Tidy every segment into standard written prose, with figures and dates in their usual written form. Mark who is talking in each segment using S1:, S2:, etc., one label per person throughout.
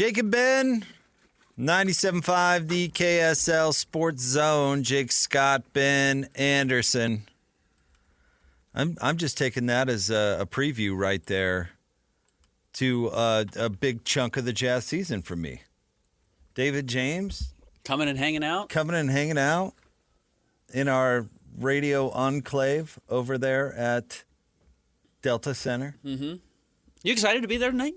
S1: Jake and Ben, 97.5, the KSL Sports Zone. Jake Scott, Ben Anderson. I'm just taking that as a preview right there to a big chunk of the Jazz season for me. David James.
S2: Coming and hanging out
S1: in our radio enclave over there at Delta Center.
S2: Mm-hmm. You excited to be there tonight?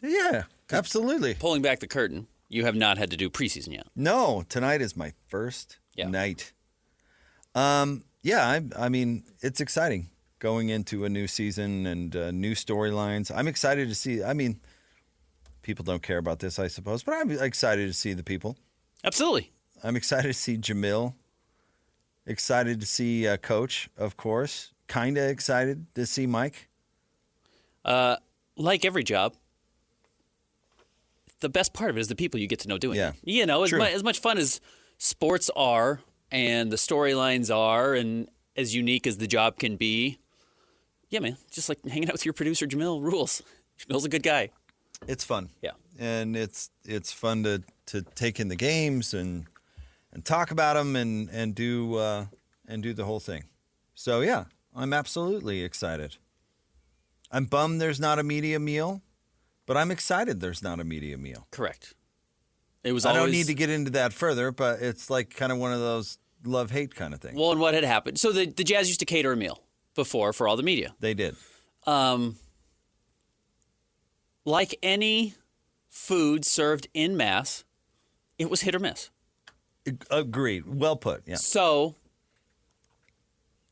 S1: Yeah, absolutely.
S2: Pulling back the curtain, you have not had to do preseason yet.
S1: No, tonight is my first night. Yeah, I mean, it's exciting going into a new season and new storylines. I'm excited to see. I mean, people don't care about this, I suppose, but I'm excited to see the people.
S2: Absolutely.
S1: I'm excited to see Jamil. Excited to see Coach, of course. Kind of excited to see Mike.
S2: Like every job, the best part of it is the people you get to know doing it. You know, as much fun as sports are and the storylines are and as unique as the job can be, yeah, man, just like hanging out with your producer, Jamil, rules. Jamil's a good guy.
S1: It's fun.
S2: Yeah.
S1: And it's fun to take in the games and talk about them and do the whole thing. So, yeah, I'm absolutely excited. I'm bummed there's not a media meal, but I'm excited there's not a media meal.
S2: Correct. I
S1: don't need to get into that further, but it's like kind of one of those love-hate kind of things.
S2: Well, and what had happened? So the Jazz used to cater a meal before for all the media.
S1: They did.
S2: Like any food served en masse, it was hit or miss.
S1: Agreed. Well put, yeah.
S2: So,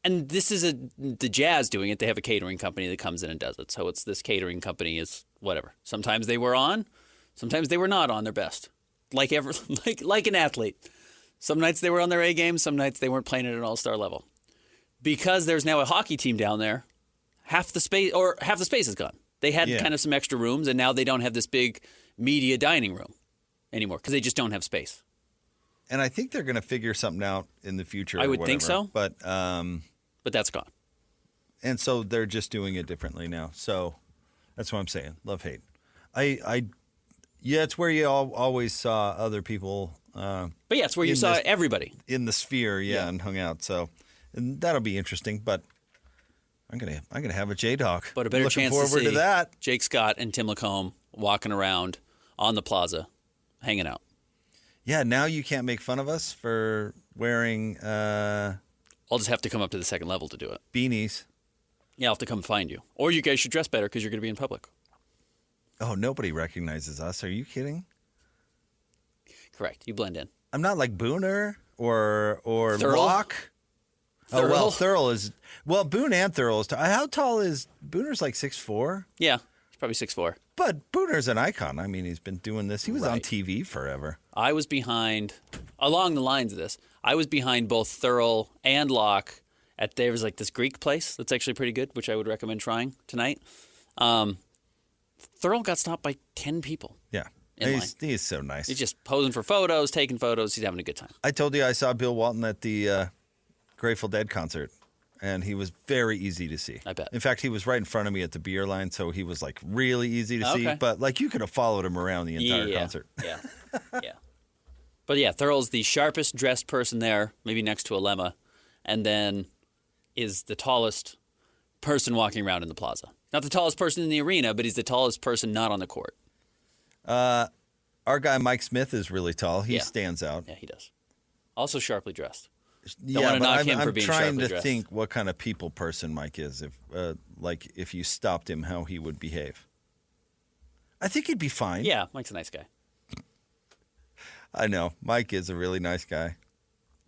S2: and this is the Jazz doing it. They have a catering company that comes in and does it. So it's this catering company is whatever. Sometimes they were on, sometimes they were not on their best. Like an athlete. Some nights they were on their A game, some nights they weren't playing at an all-star level. Because there's now a hockey team down there, half the space is gone. They had kind of some extra rooms, and now they don't have this big media dining room anymore because they just don't have space.
S1: And I think they're going to figure something out in the future.
S2: I would think so.
S1: But
S2: that's gone.
S1: And so they're just doing it differently now. So that's what I'm saying. Love, hate. It's where you always saw other people.
S2: But yeah, it's where you saw everybody.
S1: In the sphere, and hung out. So and that'll be interesting. But I'm gonna have a J-Dog.
S2: But a better
S1: Looking
S2: chance
S1: forward
S2: to see
S1: that.
S2: Jake Scott and Tim Lacombe walking around on the plaza, hanging out.
S1: Yeah, now you can't make fun of us for wearing
S2: I'll just have to come up to the second level to do it.
S1: Beanies.
S2: Yeah, I'll have to come find you. Or you guys should dress better because you're going to be in public.
S1: Oh, nobody recognizes us. Are you kidding?
S2: Correct. You blend in.
S1: I'm not like Booner or
S2: Thurl?
S1: Locke.
S2: Thurl?
S1: Oh, well, Thurl is... Well, Boone and Thurl is... How tall is... Booner's like 6'4"?
S2: Yeah, he's probably 6'4".
S1: But Booner's an icon. I mean, he's been doing this. He was on
S2: Right.
S1: TV forever.
S2: I was behind, along the lines of this, I was behind both Thurl and Locke there was like this Greek place that's actually pretty good, which I would recommend trying tonight. Thurl got stopped by 10 people.
S1: Yeah.
S2: In
S1: He's so nice.
S2: He's just posing for photos, taking photos. He's having a good time.
S1: I told you I saw Bill Walton at the Grateful Dead concert, and he was very easy to see.
S2: I bet.
S1: In fact, he was right in front of me at the beer line, so he was like really easy to see.
S2: Okay.
S1: But like you could have followed him around the entire concert.
S2: Yeah, yeah. But yeah, Thurl's the sharpest dressed person there, maybe next to Alema, and then is the tallest person walking around in the plaza. Not the tallest person in the arena, but he's the tallest person not on the court.
S1: Our guy Mike Smith is really tall. He
S2: Yeah.
S1: stands out.
S2: Yeah, he does. Also sharply dressed.
S1: Yeah,
S2: wanna
S1: but
S2: knock
S1: I'm,
S2: him for
S1: I'm
S2: being
S1: trying
S2: sharply
S1: to
S2: dressed.
S1: think what kind of people person Mike is. If you stopped him, how he would behave. I think he'd be fine.
S2: Yeah, Mike's a nice guy.
S1: I know Mike is a really nice guy.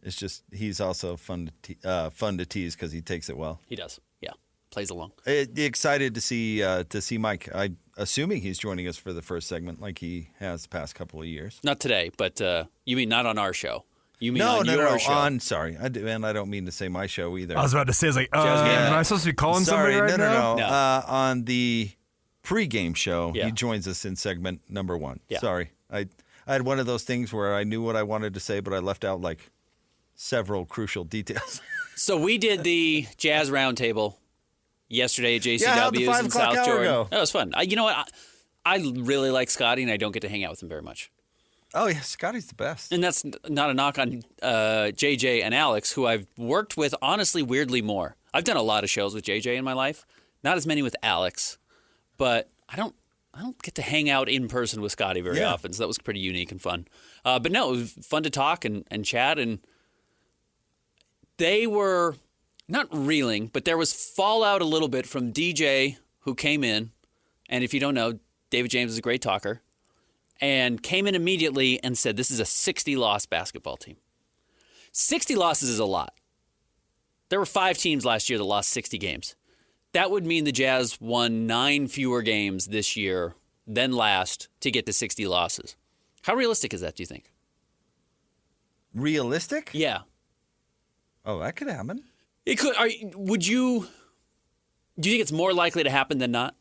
S1: It's just he's also fun to tease because he takes it well.
S2: He does. Yeah, plays along.
S1: Excited to see Mike. I'm assuming he's joining us for the first segment, like he has the past couple of years.
S2: Not today, but you mean not on our show? You mean on your show?
S1: Sorry, I don't mean to say my show either.
S3: I was about to say, am I supposed to be calling
S1: Sorry,
S3: somebody right now?
S1: no.
S2: No.
S1: On the pregame show,
S2: Yeah.
S1: he joins us in segment number 1.
S2: Yeah.
S1: Sorry, I had one of those things where I knew what I wanted to say, but I left out like several crucial details.
S2: So we did the Jazz Roundtable yesterday at
S1: Yeah, how'd the
S2: JCW's
S1: 5
S2: in
S1: o'clock
S2: South
S1: hour
S2: Jordan.
S1: go?
S2: That was fun. You know what? I really like Scotty, and I don't get to hang out with him very much.
S1: Oh yeah, Scotty's the best.
S2: And that's not a knock on JJ and Alex, who I've worked with, honestly, weirdly more. I've done a lot of shows with JJ in my life, not as many with Alex, but I don't get to hang out in person with Scotty very often, so that was pretty unique and fun. But no, it was fun to talk and chat, and they were not reeling, but there was fallout a little bit from DJ, who came in, and if you don't know, David James is a great talker, and came in immediately and said, this is a 60-loss basketball team. 60 losses is a lot. There were 5 teams last year that lost 60 games. That would mean the Jazz won 9 fewer games this year than last to get to 60 losses. How realistic is that, do you think?
S1: Realistic?
S2: Yeah.
S1: Oh, that could happen.
S2: It could. Do you think it's more likely to happen than not?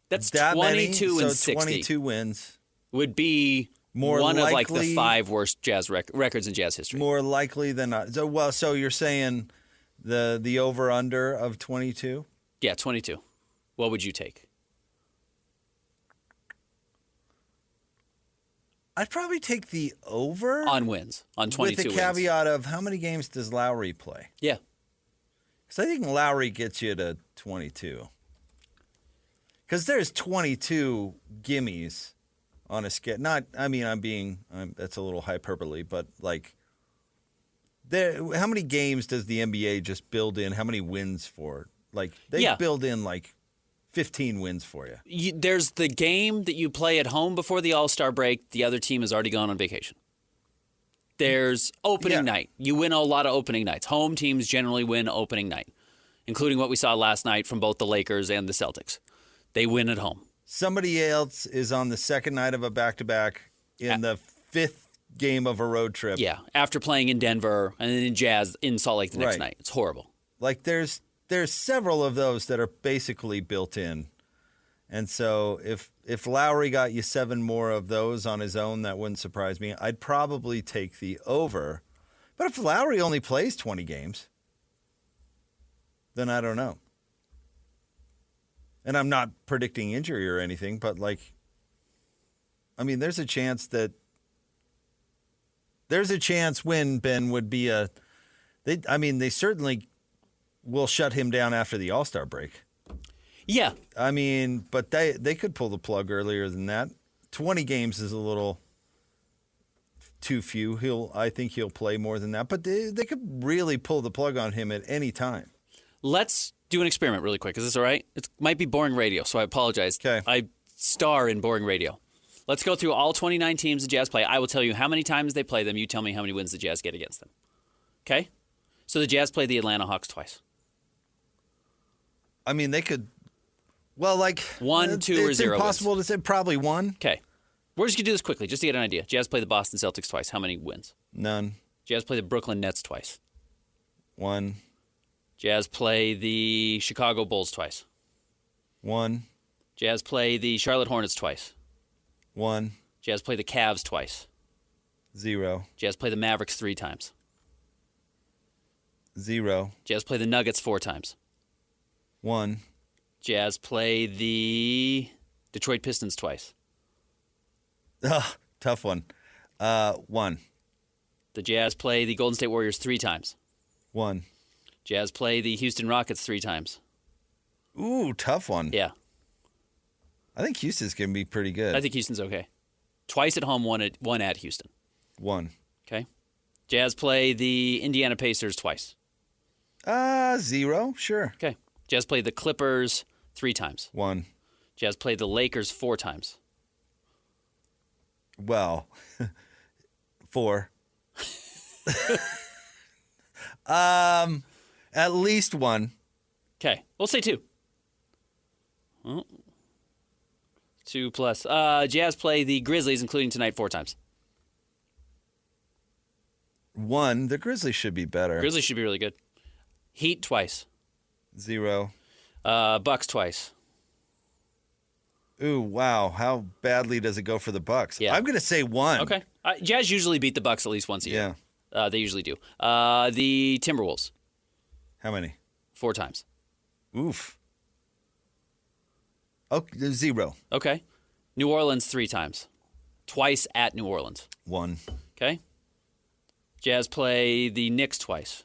S2: That's
S1: That
S2: 22
S1: many,
S2: and
S1: so
S2: 60.
S1: 22 wins.
S2: Would be
S1: More
S2: one of like the
S1: likely-
S2: 5 worst Jazz records in Jazz history.
S1: More likely than not. So you're saying the over under of 22?
S2: Yeah, 22. What would you take?
S1: I'd probably take the over
S2: On wins, on 22
S1: with the
S2: wins.
S1: caveat of how many games does Lowry play?
S2: Yeah.
S1: Because I think Lowry gets you to 22. Because there's 22 gimmies on a scale. Not, I mean, that's a little hyperbole, but like, how many games does the NBA just build in? How many wins for? Like, they build in like 15 wins for you.
S2: There's the game that you play at home before the All-Star break. The other team has already gone on vacation. There's opening night. You win a lot of opening nights. Home teams generally win opening night, including what we saw last night from both the Lakers and the Celtics. They win at home.
S1: Somebody else is on the second night of a back-to-back in the 5th game of a road trip.
S2: Yeah, after playing in Denver and then in Jazz in Salt Lake the next night. It's horrible.
S1: Like there's several of those that are basically built in. And so if Lowry got you 7 more of those on his own, that wouldn't surprise me. I'd probably take the over. But if Lowry only plays 20 games, then I don't know. And I'm not predicting injury or anything, but like, I mean, there's a chance Win Ben would be they certainly will shut him down after the All-Star break.
S2: Yeah.
S1: I mean, but they could pull the plug earlier than that. 20 games is a little too few. I think he'll play more than that, but they could really pull the plug on him at any time.
S2: Let's do an experiment really quick. Is this all right? It might be boring radio, so I apologize.
S1: Okay.
S2: I star in boring radio. Let's go through all 29 teams the Jazz play. I will tell you how many times they play them. You tell me how many wins the Jazz get against them. Okay? So the Jazz play the Atlanta Hawks twice.
S1: I mean, they could. Well, like
S2: 1, 2, or 0
S1: It's impossible to say. Probably 1.
S2: Okay. We're just going to do this quickly, just to get an idea. Jazz play the Boston Celtics twice. How many wins?
S1: None.
S2: Jazz play the Brooklyn Nets twice.
S1: 1.
S2: Jazz play the Chicago Bulls twice.
S1: 1.
S2: Jazz play the Charlotte Hornets twice.
S1: 1.
S2: Jazz play the Cavs twice.
S1: 0.
S2: Jazz play the Mavericks 3 times.
S1: 0.
S2: Jazz play the Nuggets 4 times.
S1: 1.
S2: Jazz play the Detroit Pistons twice.
S1: Tough one. 1.
S2: The Jazz play the Golden State Warriors 3 times.
S1: 1.
S2: Jazz play the Houston Rockets 3 times.
S1: Ooh, tough one.
S2: Yeah.
S1: I think Houston's going to be pretty good.
S2: I think Houston's okay. Twice at home, one at Houston.
S1: 1.
S2: Okay. Jazz play the Indiana Pacers twice.
S1: 0. Sure.
S2: Okay. Jazz play the Clippers 3 times.
S1: 1.
S2: Jazz play the Lakers 4 times.
S1: Well, 4. At least 1.
S2: Okay. We'll say 2. Oh. 2 plus. Jazz play the Grizzlies, including tonight, 4 times.
S1: 1. The Grizzlies should be better.
S2: Grizzlies should be really good. Heat twice.
S1: 0.
S2: Bucks twice.
S1: Ooh, wow. How badly does it go for the Bucks?
S2: Yeah.
S1: I'm going to say 1.
S2: Okay. Jazz usually beat the Bucks at least once a year.
S1: Yeah.
S2: They usually do. The Timberwolves,
S1: How many?
S2: 4 times.
S1: Oof. Oh, 0.
S2: Okay. New Orleans 3 times. Twice at New Orleans.
S1: 1.
S2: Okay. Jazz play the Knicks twice.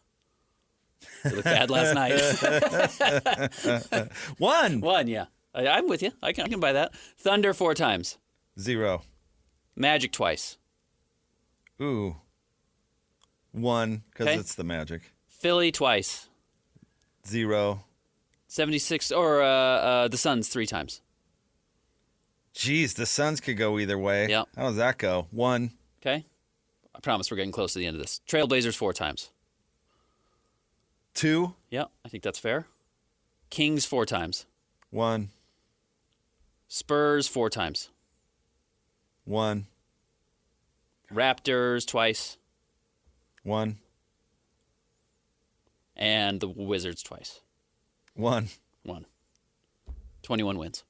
S2: They looked bad last night.
S1: 1.
S2: 1, yeah. I'm with you. I can buy that. Thunder 4 times.
S1: 0.
S2: Magic twice.
S1: Ooh. 1, because
S2: Okay.
S1: it's the Magic.
S2: Philly twice.
S1: 0.
S2: 76 or the Suns 3 times.
S1: Jeez, the Suns could go either way.
S2: Yep.
S1: How does that go? 1.
S2: Okay. I promise we're getting close to the end of this. Trailblazers 4 times.
S1: 2.
S2: Yeah, I think that's fair. Kings 4 times.
S1: 1.
S2: Spurs 4 times.
S1: 1.
S2: Raptors twice.
S1: 1.
S2: And the Wizards twice.
S1: 1.
S2: 1. 21 wins.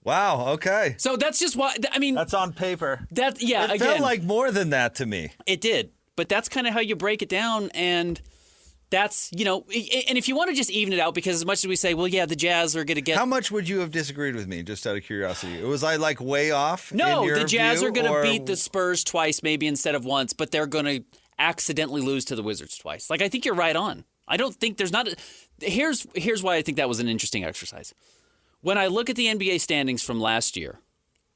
S1: Wow. Okay.
S2: So that's just why, I mean,
S1: That's on paper.
S2: that, yeah,
S1: It
S2: again,
S1: felt like more than that to me.
S2: it did. But that's kind of how you break it down. And that's, and if you want to just even it out, because as much as we say, well, yeah, the Jazz are going to get.
S1: How much would you have disagreed with me, just out of curiosity? Was I like way off?
S2: No,
S1: in your
S2: the Jazz
S1: view,
S2: are going to
S1: or-
S2: beat the Spurs twice, maybe instead of once, but they're going to accidentally lose to the Wizards twice. Like, I think you're right on. I don't think there's not. Here's why I think that was an interesting exercise. When I look at the NBA standings from last year,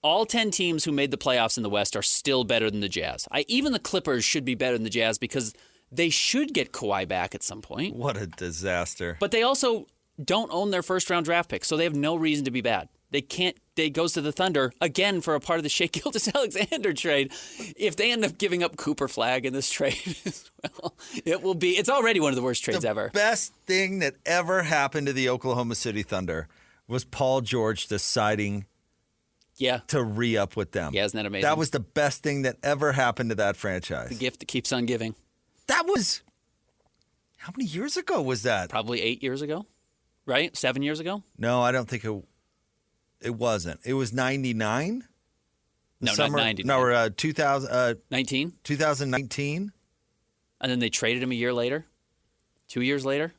S2: all 10 teams who made the playoffs in the West are still better than the Jazz. Even the Clippers should be better than the Jazz because they should get Kawhi back at some point.
S1: What a disaster.
S2: But they also don't own their first-round draft pick, so they have no reason to be bad. They can't. They goes to the Thunder again for a part of the Shea Gilgeous-Alexander trade. If they end up giving up Cooper Flag in this trade as well, it will be. It's already one of the worst trades ever.
S1: Best thing that ever happened to the Oklahoma City Thunder was Paul George deciding
S2: Yeah,
S1: to re-up with them.
S2: Yeah, isn't that amazing?
S1: That was the best thing that ever happened to that franchise.
S2: the gift that keeps on giving.
S1: That was, how many years ago was that?
S2: Probably 8 years ago, right? 7 years ago?
S1: No, I don't think it wasn't. It was 99?
S2: No, not 99.
S1: No, or
S2: 19,
S1: 2019.
S2: and then they traded him a year later, 2 years later.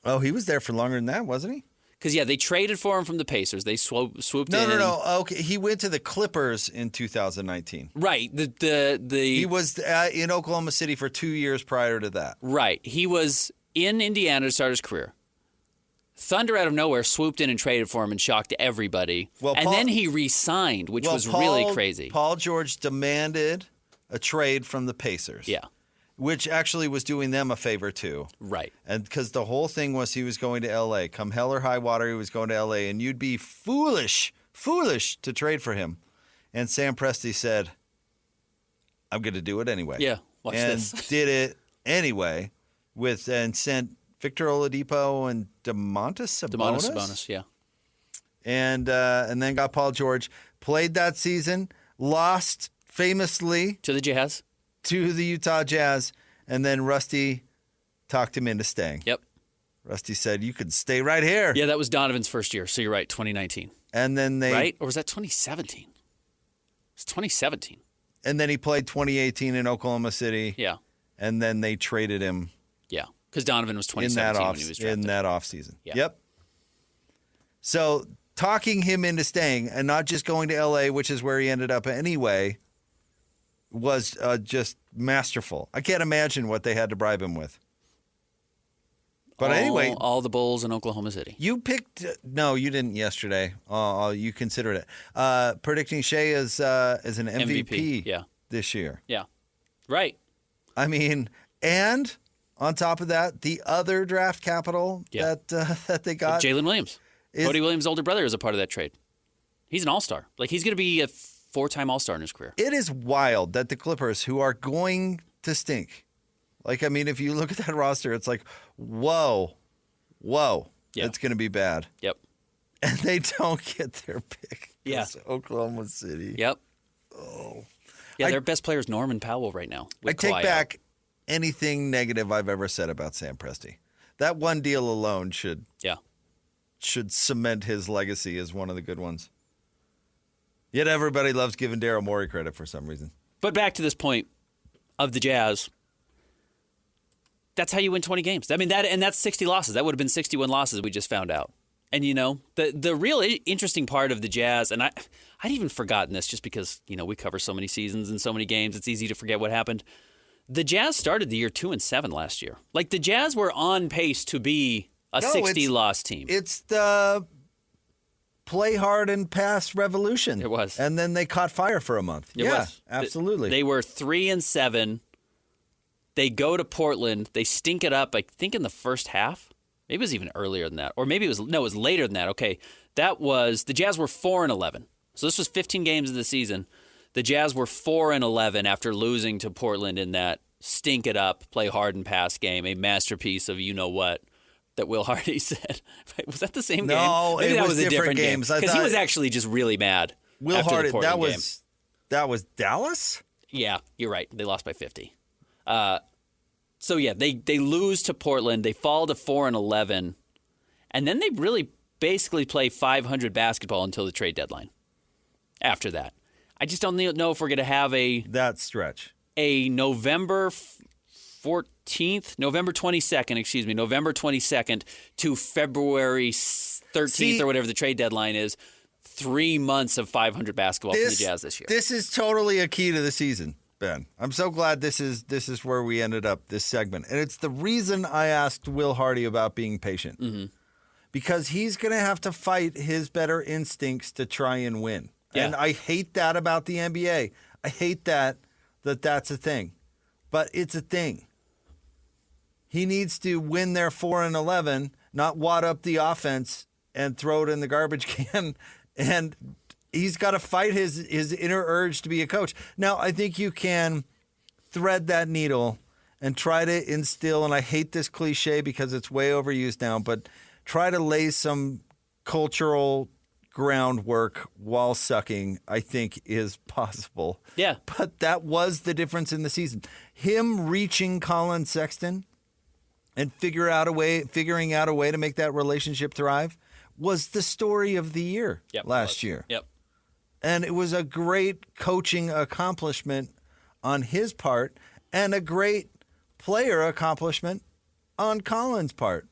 S1: Oh, he was there for longer than that, wasn't he?
S2: Because they traded for him from the Pacers. They swooped
S1: No,
S2: in.
S1: no. Okay, he went to the Clippers in 2019.
S2: Right. The
S1: He was in Oklahoma City for 2 years prior to that.
S2: Right. He was in Indiana to start his career. Thunder out of nowhere swooped in and traded for him and shocked everybody.
S1: Well,
S2: and
S1: Paul-
S2: then he re-signed, which was really crazy.
S1: Paul George demanded a trade from the Pacers.
S2: Yeah.
S1: Which actually was doing them a favor too.
S2: Right.
S1: And because the whole thing was he was going to L.A. Come hell or high water, he was going to L.A. And you'd be foolish to trade for him. And Sam Presti said, I'm going to do it anyway.
S2: Yeah, watch
S1: and
S2: this.
S1: did it anyway and sent Victor Oladipo and Domantas
S2: Sabonis, yeah.
S1: And then got Paul George. Played that season, lost famously
S2: To the Jazz.
S1: to the Utah Jazz, and then Rusty talked him into staying.
S2: Yep.
S1: Rusty said, you could stay right here.
S2: Yeah, that was Donovan's first year. So you're right, 2019.
S1: And then
S2: Right? Or was that 2017? It's 2017.
S1: And then he played 2018 in Oklahoma City.
S2: Yeah.
S1: And then they traded him
S2: Yeah. Because Donovan was
S1: in that
S2: 2017 when he was drafted.
S1: offseason.
S2: Yeah.
S1: Yep. So talking him into staying and not just going to LA, which is where he ended up anyway, was just masterful. I can't imagine what they had to bribe him with. But anyway,
S2: all the Bulls in Oklahoma City.
S1: you picked no, you didn't yesterday. You considered it. Predicting Shea as an MVP,
S2: yeah.
S1: this year.
S2: Yeah. Right.
S1: I mean, and on top of that, the other draft capital
S2: Yeah.
S1: that they got.
S2: Jalen Williams.
S1: is-
S2: Cody Williams' older brother is a part of that trade. He's an all-star. Like, he's going to be a 4-time all-star in his career.
S1: It is wild that the Clippers, who are going to stink, like, I mean, if you look at that roster, it's like, whoa,
S2: Yeah.
S1: it's going to be bad.
S2: Yep.
S1: And they don't get their pick.
S2: Yeah.
S1: It's Oklahoma City.
S2: Yep. Oh. Yeah, their best player is Norman Powell right now.
S1: I
S2: with
S1: take
S2: Kawhi out.
S1: back anything negative I've ever said about Sam Presti. That one deal alone should
S2: Yeah.
S1: cement his legacy as one of the good ones. Yet everybody loves giving Daryl Morey credit for some reason.
S2: But back to this point of the Jazz, that's how you win 20 games. I mean, that's 60 losses. That would have been 61 losses we just found out. And, the real interesting part of the Jazz, and I'd even forgotten this just because, we cover so many seasons and so many games, it's easy to forget what happened. The Jazz started the year 2-7 last year. Like, the Jazz were on pace to be a 60-loss team.
S1: It's the play hard and pass revolution.
S2: It was.
S1: And then they caught fire for a month.
S2: It was.
S1: Absolutely.
S2: They were 3-7. They go to Portland. They stink it up, I think, in the first half. Maybe it was even earlier than that. Or maybe it was later than that. Okay. The Jazz were 4-11. So this was 15 games of the season. The Jazz were 4-11 after losing to Portland in that stink it up, play hard and pass game, a masterpiece of what that Will Hardy said. Was that the same game?
S1: No,
S2: maybe
S1: it
S2: that
S1: was
S2: a different
S1: games.
S2: game. Because he was actually just really mad.
S1: Will
S2: after
S1: Hardy,
S2: the Portland game.
S1: that was Dallas?
S2: Yeah, you're right. They lost by 50. So yeah, they lose to Portland. They fall to 4-11, and then they really basically play 500 basketball until the trade deadline. After that, I just don't know if we're going to have
S1: that stretch.
S2: A November 22nd to February 13th or whatever the trade deadline is. 3 months of 500 basketball from the Jazz this year.
S1: This is totally a key to the season, Ben. I'm so glad this is where we ended up this segment. And it's the reason I asked Will Hardy about being patient. Mm-hmm. Because he's going to have to fight his better instincts to try and win. Yeah. And I hate that about the NBA. I hate that's a thing. But it's a thing. He needs to win their 4-11, not wad up the offense and throw it in the garbage can. And he's got to fight his inner urge to be a coach. Now, I think you can thread that needle and try to instill, and I hate this cliche because it's way overused now, but try to lay some cultural groundwork while sucking, I think is possible.
S2: Yeah.
S1: But that was the difference in the season. Him reaching Colin Sexton and figuring out a way to make that relationship thrive was the story of the year last year.
S2: Yep.
S1: And it was a great coaching accomplishment on his part and a great player accomplishment on Colin's part.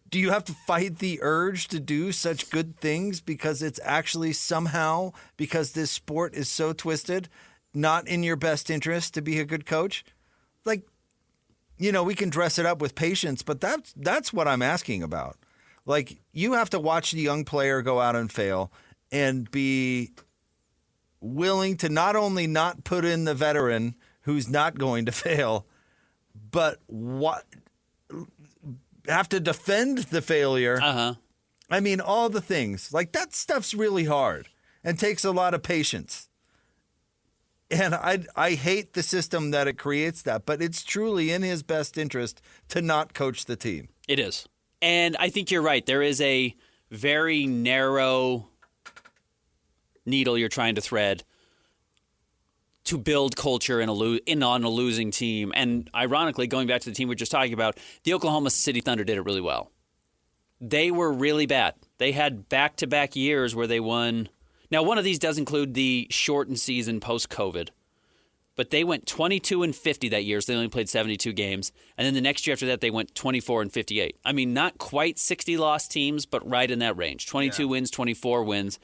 S1: Do you have to fight the urge to do such good things because it's actually somehow, because this sport is so twisted, not in your best interest to be a good coach? Like, we can dress it up with patience, but that's what I'm asking about. Like, you have to watch the young player go out and fail and be willing to not only not put in the veteran who's not going to fail, but have to defend the failure.
S2: Uh-huh.
S1: I mean, all the things. Like, that stuff's really hard and takes a lot of patience. And I hate the system that it creates that, but it's truly in his best interest to not coach the team.
S2: It is. And I think you're right. There is a very narrow needle you're trying to thread to build culture on a losing team. And ironically, going back to the team we were just talking about, the Oklahoma City Thunder did it really well. They were really bad. They had back-to-back years where they won. Now, one of these does include the shortened season post-COVID. But they went 22-50 that year, so they only played 72 games. And then the next year after that, they went 24-58. I mean, not quite 60-loss teams, but right in that range. 22 wins, 24 wins.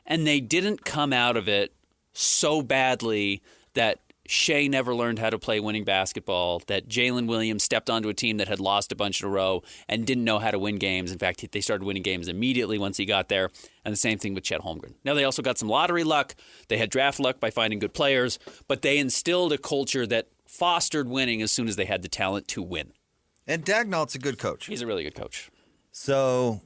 S2: And they didn't come out of it so badly that Shea never learned how to play winning basketball, that Jalen Williams stepped onto a team that had lost a bunch in a row and didn't know how to win games. In fact, they started winning games immediately once he got there. And the same thing with Chet Holmgren. Now, they also got some lottery luck. They had draft luck by finding good players, but they instilled a culture that fostered winning as soon as they had the talent to win.
S1: And Dagnall's a good coach.
S2: He's a really good coach.
S1: So...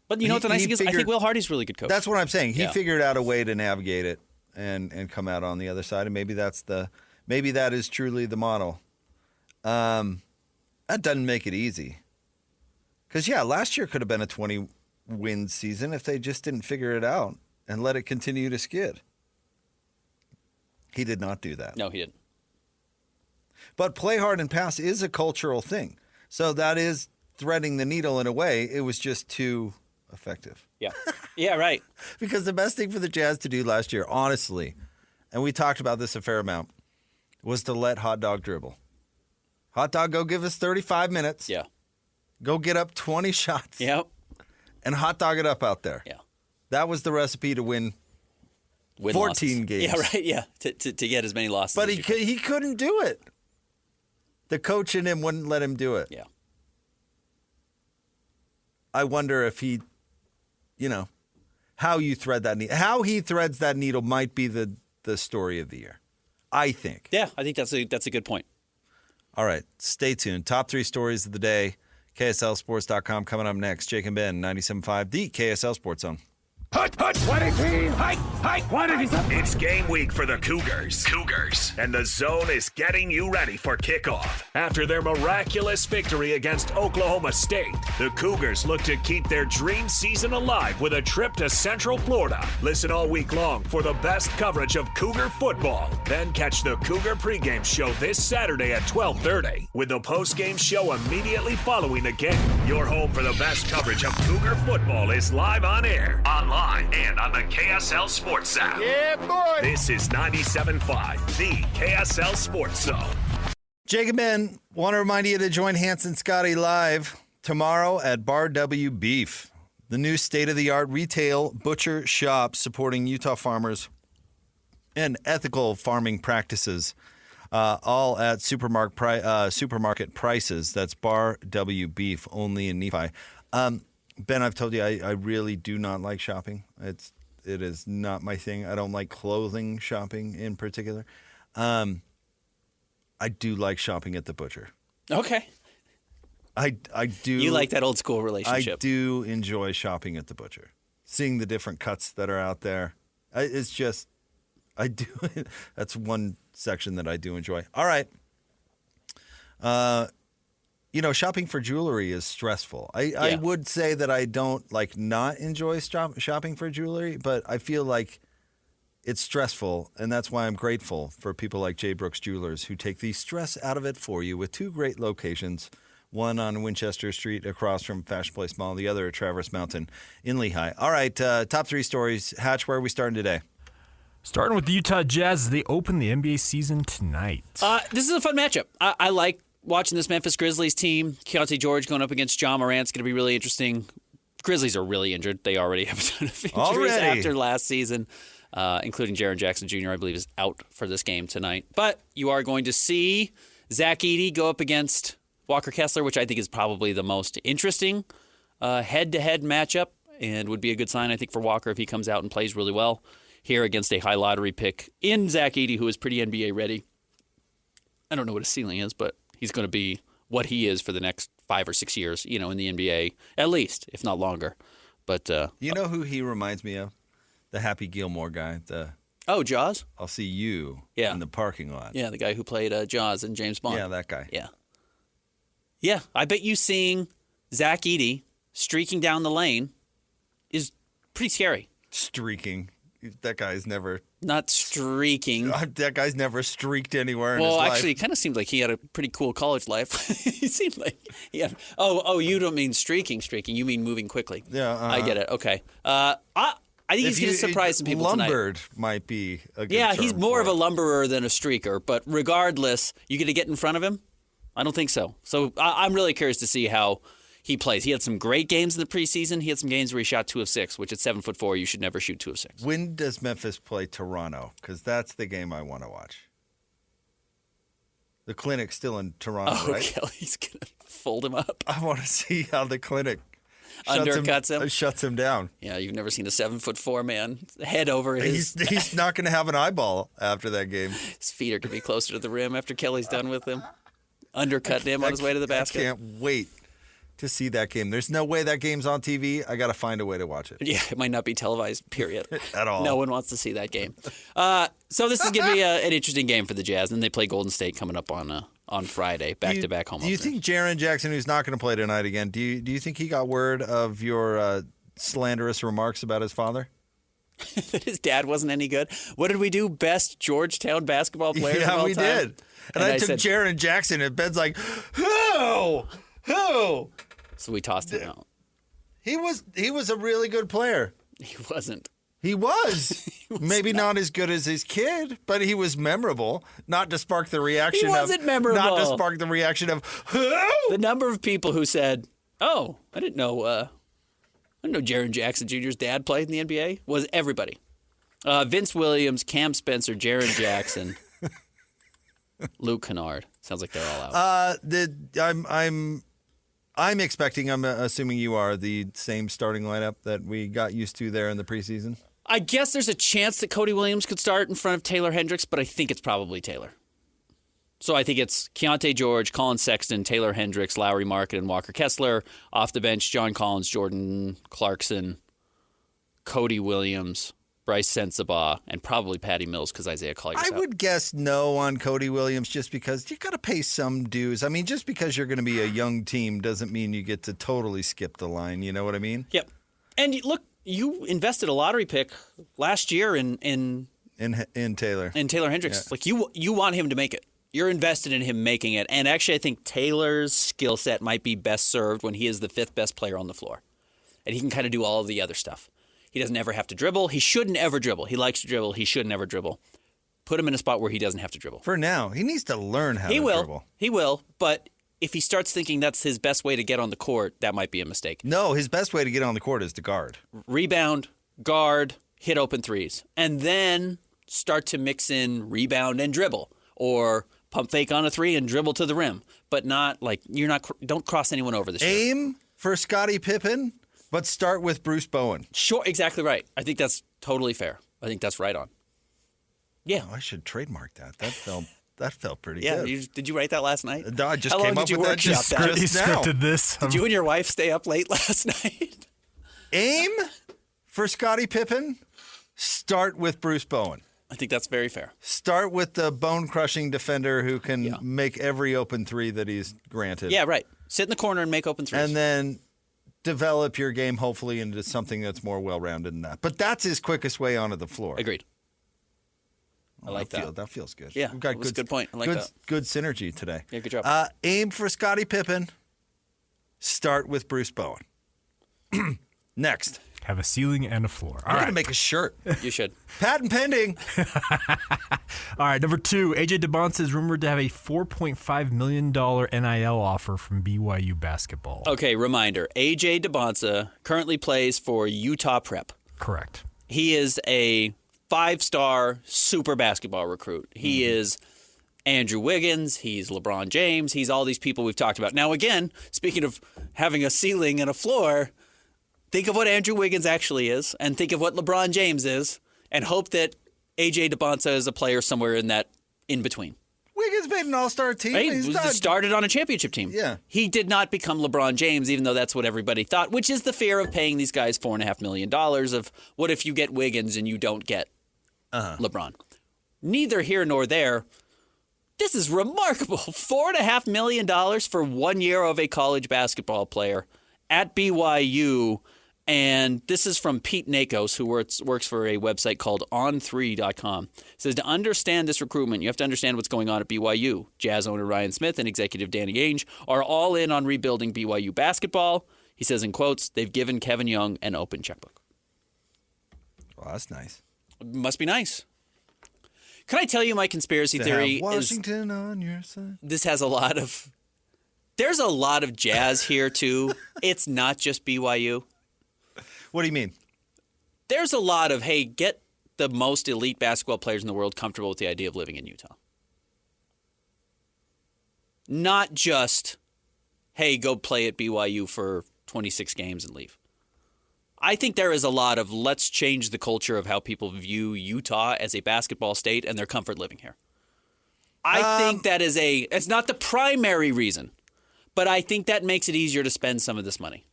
S2: But you know what the nice thing is? I think Will Hardy's a really good coach.
S1: That's what I'm saying. He figured out a way to navigate it and come out on the other side. And maybe that is truly the model. That doesn't make it easy. Because, last year could have been a 20-win season if they just didn't figure it out and let it continue to skid. He did not do that.
S2: No, he didn't.
S1: But play hard and pass is a cultural thing. So that is threading the needle in a way. It was just too effective.
S2: Yeah. Yeah, right.
S1: Because the best thing for the Jazz to do last year, honestly, and we talked about this a fair amount, was to let Hot Dog dribble. Hot Dog, go give us 35 minutes.
S2: Yeah.
S1: Go get up 20 shots.
S2: Yep.
S1: and hot dog it up out there.
S2: Yeah.
S1: That was the recipe to win
S2: Win
S1: 14
S2: losses.
S1: games.
S2: Yeah, right. Yeah, to get as many losses.
S1: But
S2: as
S1: he couldn't do it. The coach in him wouldn't let him do it.
S2: Yeah.
S1: I wonder if he, how you thread that needle. How he threads that needle might be the story of the year, I think.
S2: Yeah, I think that's a good point.
S1: All right, stay tuned. Top 3 stories of the day. KSLSports.com coming up next. Jake and Ben, 97.5, the KSL Sports Zone.
S4: Hut, 20 It's game week for the Cougars. And the Zone is getting you ready for kickoff. After their miraculous victory against Oklahoma State, the Cougars look to keep their dream season alive with a trip to Central Florida. Listen all week long for the best coverage of Cougar football. Then catch the Cougar pregame show this Saturday at 12:30 with the postgame show immediately following the game. Your home for the best coverage of Cougar football is live on air, online, and on the KSL Sports app.
S5: Yeah, boy.
S4: This is 97.5, the KSL Sports Zone.
S1: Jake and Ben, want to remind you to join Hanson Scotty live tomorrow at Bar W Beef, the new state-of-the-art retail butcher shop supporting Utah farmers and ethical farming practices, all at supermarket prices. That's Bar W Beef, only in Nephi. Ben, I've told you I really do not like shopping. It is not my thing. I don't like clothing shopping in particular. I do like shopping at the butcher.
S2: Okay.
S1: I do.
S2: You like that old school relationship.
S1: I do enjoy shopping at the butcher, seeing the different cuts that are out there. It's just, I do. That's one section that I do enjoy. All right. Shopping for jewelry is stressful. I would say that I don't not enjoy shopping for jewelry, but I feel like it's stressful, and that's why I'm grateful for people like J. Brooks Jewelers who take the stress out of it for you with 2 great locations, one on Winchester Street across from Fashion Place Mall, the other at Traverse Mountain in Lehigh. All right, top 3 stories. Hatch, where are we starting today?
S3: Starting with the Utah Jazz as they open the NBA season tonight.
S2: This is a fun matchup. I like watching this Memphis Grizzlies team. Keontae George going up against John Morant's going to be really interesting. Grizzlies are really injured. They already have a ton of injuries after last season, including Jaren Jackson Jr., I believe, is out for this game tonight. But you are going to see Zach Edey go up against Walker Kessler, which I think is probably the most interesting head-to-head matchup and would be a good sign, I think, for Walker if he comes out and plays really well here against a high lottery pick in Zach Edey, who is pretty NBA ready. I don't know what his ceiling is, but he's going to be what he is for the next 5 or 6 years, in the NBA, at least, if not longer. But
S1: you know who he reminds me of? The Happy Gilmore guy.
S2: Jaws?
S1: I'll see you in the parking lot.
S2: Yeah, the guy who played Jaws in James Bond.
S1: Yeah, that guy.
S2: Yeah. Yeah, I bet you seeing Zach Edey streaking down the lane is pretty scary.
S1: Streaking. That guy's never...
S2: Not streaking.
S1: That guy's never streaked anywhere in his life.
S2: Well, actually, it kind of seemed like he had a pretty cool college life. He seemed like he had... Oh, you don't mean streaking. You mean moving quickly.
S1: Yeah.
S2: I get it. Okay. I think he's going to surprise some people tonight.
S1: Lumbered might be a good term
S2: he's more of
S1: it.
S2: a lumberer than a streaker. But regardless, you going to get in front of him? I don't think so. So I'm really curious to see how he plays. He had some great games in the preseason. He had some games where he shot 2 of 6, which at 7'4", you should never shoot 2 of 6.
S1: When does Memphis play Toronto? Because that's the game I want to watch. The Clinic's still in Toronto, right?
S2: Kelly's going to fold him up.
S1: I want to see how the Clinic
S2: undercuts him.
S1: Shuts him down.
S2: Yeah, you've never seen a 7'4" man head over his.
S1: He's not going to have an eyeball after that game.
S2: His feet are going to be closer to the rim after Kelly's done with him. Undercutting him on his way to the basket.
S1: I can't wait to see that game. There's no way that game's on TV. I got to find a way to watch it.
S2: Yeah, it might not be televised, period.
S1: At all.
S2: No one wants to see that game. So this is going to be an interesting game for the Jazz, and they play Golden State coming up on Friday, back-to-back home
S1: openers. Do you think Jaren Jackson, who's not going to play tonight again, do you think he got word of your slanderous remarks about his father?
S2: That his dad wasn't any good? What did we do? Best Georgetown basketball player of all time?
S1: Yeah, we did. And I took Jaren Jackson, and Ben's like, who?
S2: So we tossed him out.
S1: He was a really good player.
S2: He wasn't.
S1: He was. Maybe not as good as his kid, but he was memorable. Not to spark the reaction.
S2: He wasn't memorable.
S1: Not to spark the reaction of who?
S2: The number of people who said, "Oh, I didn't know I know Jaren Jackson Jr.'s dad played in the NBA. Was everybody. Vince Williams, Cam Spencer, Jaren Jackson, Luke Kennard. Sounds like they're all out.
S1: I'm expecting, I'm assuming you are, the same starting lineup that we got used to there in the preseason.
S2: I guess there's a chance that Cody Williams could start in front of Taylor Hendricks, but I think it's probably Taylor. So I think it's Keontae George, Colin Sexton, Taylor Hendricks, Lowry Market, and Walker Kessler. Off the bench, John Collins, Jordan Clarkson, Cody Williams, Bryce Sensabaugh, and probably Patty Mills because Isaiah Collier's
S1: I
S2: out.
S1: would guess no on Cody Williams just because you got to pay some dues. I mean, just because you're going to be a young team doesn't mean you get to totally skip the line. You know what I mean?
S2: Yep. And look, you invested a lottery pick last year in
S1: Taylor.
S2: Taylor Hendricks.
S1: Yeah.
S2: Like you want him to make it. You're invested in him making it. And actually, I think Taylor's skill set might be best served when he is the fifth best player on the floor. And he can kind of do all of the other stuff. He doesn't ever have to dribble. He shouldn't ever dribble. He likes to dribble. He should never dribble. Put him in a spot where he doesn't have to dribble.
S1: For now, he needs to learn how to dribble.
S2: He will. But if he starts thinking that's his best way to get on the court, that might be a mistake.
S1: No, his best way to get on the court is to guard.
S2: Rebound, guard, hit open threes. And then start to mix in rebound and dribble. Or pump fake on a three and dribble to the rim. But not like, don't cross anyone over this year.
S1: Aim for Scottie Pippen, but start with Bruce Bowen.
S2: Sure, exactly right. I think that's totally fair. I think that's right on. Yeah.
S1: Oh, I should trademark that. That felt pretty
S2: Yeah.
S1: good.
S2: Did you write that last night?
S1: No, I just
S2: How long
S1: came
S2: did
S1: up
S2: you
S1: with that
S2: workshop that?
S3: He
S1: just now.
S3: scripted this.
S2: Did you and your wife stay up late last night?
S1: Aim for Scottie Pippen, start with Bruce Bowen.
S2: I think that's very fair.
S1: Start with the bone-crushing defender who can make every open three that he's granted.
S2: Yeah, right. Sit in the corner and make open threes.
S1: And then develop your game, hopefully, into something that's more well-rounded than that. But that's his quickest way onto the floor.
S2: Agreed. I like that.
S1: That feels good.
S2: Yeah,
S1: We've got
S2: that was a good point. I like that.
S1: Good synergy today.
S2: Yeah, good job.
S1: Aim for Scottie Pippen. Start with Bruce Bowen. Next.
S3: Have a ceiling and a floor. All
S1: I'm going
S3: right.
S1: to make a shirt.
S2: You should.
S1: Patent pending.
S3: All right, number 2, AJ DeBonsa is rumored to have a $4.5 million NIL offer from BYU basketball.
S2: Okay, reminder. AJ DeBonsa currently plays for Utah Prep.
S3: Correct.
S2: He is a 5-star super basketball recruit. He is Andrew Wiggins. He's LeBron James. He's all these people we've talked about. Now, again, speaking of having a ceiling and a floor, think of what Andrew Wiggins actually is and think of what LeBron James is and hope that AJ DeBonsa is a player somewhere in that in between.
S1: Wiggins made an all-star team.
S2: Right?
S1: He's
S2: He
S1: not-
S2: started on a championship team.
S1: Yeah.
S2: He did not become LeBron James, even though that's what everybody thought, which is the fear of paying these guys $4.5 million of what if you get Wiggins and you don't get LeBron. Neither here nor there. This is remarkable. $4.5 million for 1 year of a college basketball player at BYU. And this is from Pete Nakos, who works for a website called On3.com. It says, to understand this recruitment, you have to understand what's going on at BYU. Jazz owner Ryan Smith and executive Danny Ainge are all in on rebuilding BYU basketball. He says in quotes, they've given Kevin Young an open checkbook.
S1: Well, that's nice.
S2: Must be nice. Can I tell you my conspiracy
S1: To
S2: theory
S1: have
S2: is
S1: Washington on your side.
S2: this has a lot of – there's a lot of Jazz here too. It's not just BYU.
S1: What do you mean?
S2: There's a lot of, hey, get the most elite basketball players in the world comfortable with the idea of living in Utah. Not just, hey, go play at BYU for 26 games and leave. I think there is a lot of let's change the culture of how people view Utah as a basketball state and their comfort living here. I think that is it's not the primary reason, but I think that makes it easier to spend some of this money.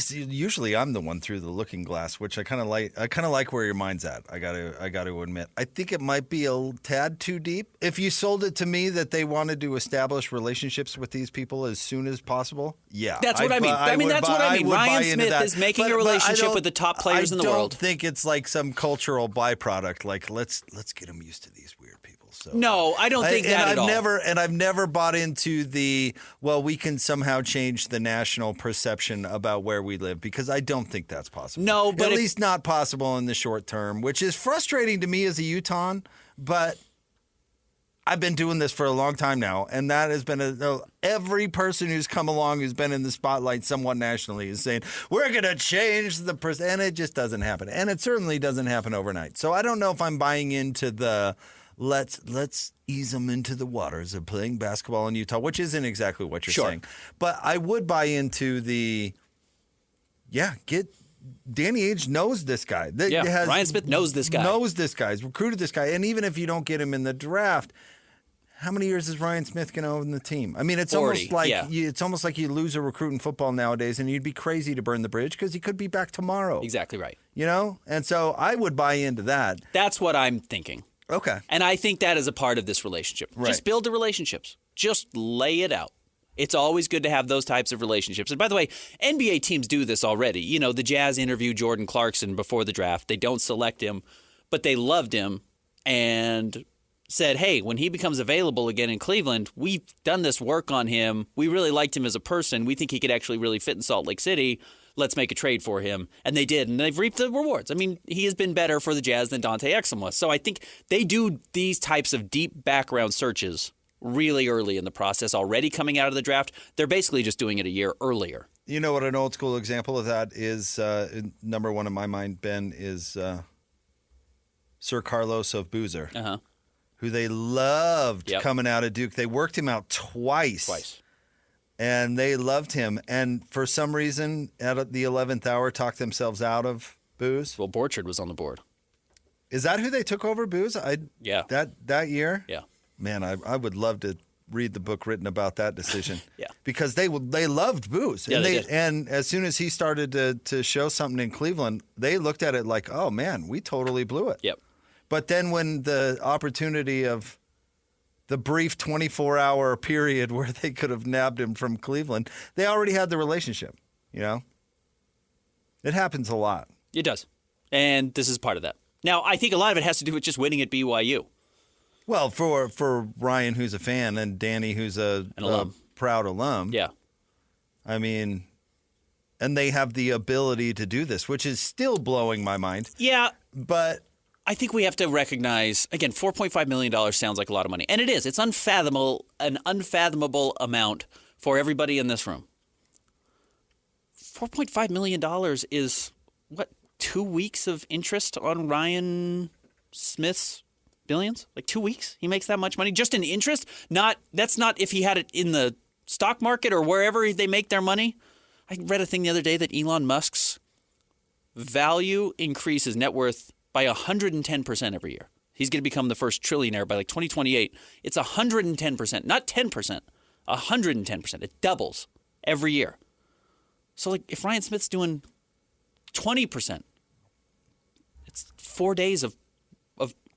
S1: Usually, I'm the one through the looking glass, which I kind of like. I kind of like where your mind's at. I got to admit. I think it might be a tad too deep. If you sold it to me that they wanted to establish relationships with these people as soon as possible, yeah,
S2: That's what I mean. I mean, that's what I mean. Ryan Smith is making a relationship with the top players in the world.
S1: I don't think it's like some cultural byproduct. Like let's get them used to these weird people. So
S2: No, I don't think that at all.
S1: I've never bought into the, well, we can somehow change the national perception about where we live, because I don't think that's possible.
S2: No, but
S1: at
S2: if-
S1: least not possible in the short term, which is frustrating to me as a Utahn. But I've been doing this for a long time now, and that has been every person who's come along who's been in the spotlight somewhat nationally is saying, we're going to change the percent, and it just doesn't happen. And it certainly doesn't happen overnight. So I don't know if I'm buying into the let's ease them into the waters of playing basketball in Utah, which isn't exactly what you're saying. But I would buy into Danny Ainge knows this guy.
S2: Ryan Smith knows this guy.
S1: He's recruited this guy. And even if you don't get him in the draft, how many years is Ryan Smith going to own the team? I mean, it's
S2: 40,
S1: almost like you lose a recruit in football nowadays, and you'd be crazy to burn the bridge because he could be back tomorrow.
S2: Exactly right.
S1: You know? And so I would buy into that.
S2: That's what I'm thinking.
S1: Okay.
S2: And I think that is a part of this relationship.
S1: Right.
S2: Just build the relationships. Just lay it out. It's always good to have those types of relationships. And by the way, NBA teams do this already. You know, the Jazz interviewed Jordan Clarkson before the draft. They don't select him, but they loved him and said, hey, when he becomes available again in Cleveland, we've done this work on him. We really liked him as a person. We think he could actually really fit in Salt Lake City. Let's make a trade for him. And they did, and they've reaped the rewards. I mean, he has been better for the Jazz than Dante Exum was. So I think they do these types of deep background searches really early in the process, already coming out of the draft. They're basically just doing it a year earlier.
S1: You know what an old school example of that is? Number one in my mind, Ben, is Sir Carlos of Boozer, who they loved coming out of Duke. They worked him out twice. And they loved him. And for some reason, at the 11th hour, talked themselves out of Booze.
S2: Well, Borchard was on the board.
S1: Is that who they took over, Booze?
S2: Yeah.
S1: That year?
S2: Yeah.
S1: Man, I would love to read the book written about that decision.
S2: Yeah.
S1: Because they loved Booze.
S2: Yeah,
S1: and
S2: they did.
S1: And as soon as he started to show something in Cleveland, they looked at it like, oh, man, we totally blew it.
S2: Yep.
S1: But then when the opportunity of the brief 24-hour period where they could have nabbed him from Cleveland, they already had the relationship, you know? It happens a lot.
S2: It does. And this is part of that. Now, I think a lot of it has to do with just winning at BYU.
S1: Well, for Ryan, who's a fan, and Danny, who's
S2: An alum.
S1: proud alum.
S2: Yeah.
S1: I mean, and they have the ability to do this, which is still blowing my mind.
S2: Yeah.
S1: But
S2: I think we have to recognize, again, $4.5 million sounds like a lot of money. And it is. It's an unfathomable amount for everybody in this room. $4.5 million is, 2 weeks of interest on Ryan Smith's billions? Like 2 weeks? He makes that much money just in interest? That's not if he had it in the stock market or wherever they make their money. I read a thing the other day that Elon Musk's value increases net worth by 110% every year. He's going to become the first trillionaire by 2028. It's 110%, not 10%, 110%. It doubles every year. So if Ryan Smith's doing 20%, it's 4 days of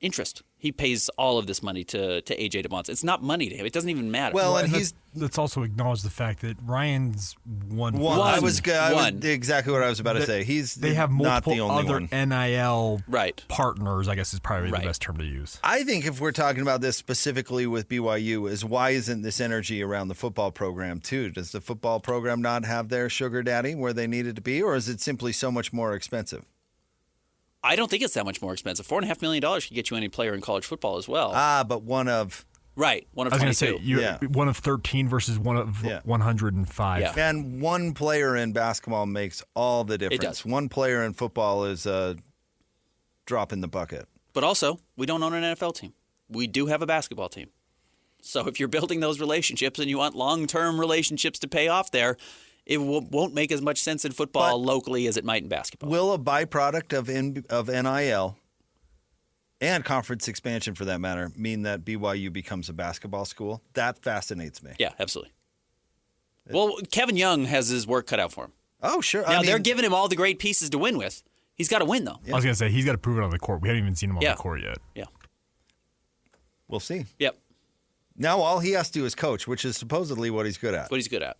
S2: interest. He pays all of this money to AJ DeBonce. It's not money to him. It doesn't even matter.
S1: Well, and
S3: let's also acknowledge the fact that Ryan's one.
S1: I was exactly what I was about to say.
S3: They have
S1: not the
S3: multiple
S1: only
S3: other
S1: one.
S3: NIL
S2: Right.
S3: partners, I guess is probably the best term to use.
S1: I think if we're talking about this specifically with BYU, is why isn't this energy around the football program too? Does the football program not have their sugar daddy where they needed to be, or is it simply so much more expensive?
S2: I don't think it's that much more expensive. $4.5 million could get you any player in college football as well.
S1: But one of...
S2: Right, one of
S3: I was
S2: 22.
S3: going to say, one of 13 versus one of 105.
S2: Yeah.
S1: And one player in basketball makes all the difference.
S2: It does.
S1: One player in football is a drop in the bucket.
S2: But also, we don't own an NFL team. We do have a basketball team. So if you're building those relationships and you want long-term relationships to pay off there, it won't make as much sense in football locally as it might in basketball.
S1: Will a byproduct of NIL and conference expansion, for that matter, mean that BYU becomes a basketball school? That fascinates me.
S2: Yeah, absolutely. Well, Kevin Young has his work cut out for him.
S1: Oh, sure.
S2: Now, they're giving him all the great pieces to win with. He's got to win, though.
S3: I was going to say, he's got to prove it on the court. We haven't even seen him on the court yet.
S2: Yeah.
S1: We'll see.
S2: Yep.
S1: Now all he has to do is coach, which is supposedly what he's good at.
S2: What he's good at.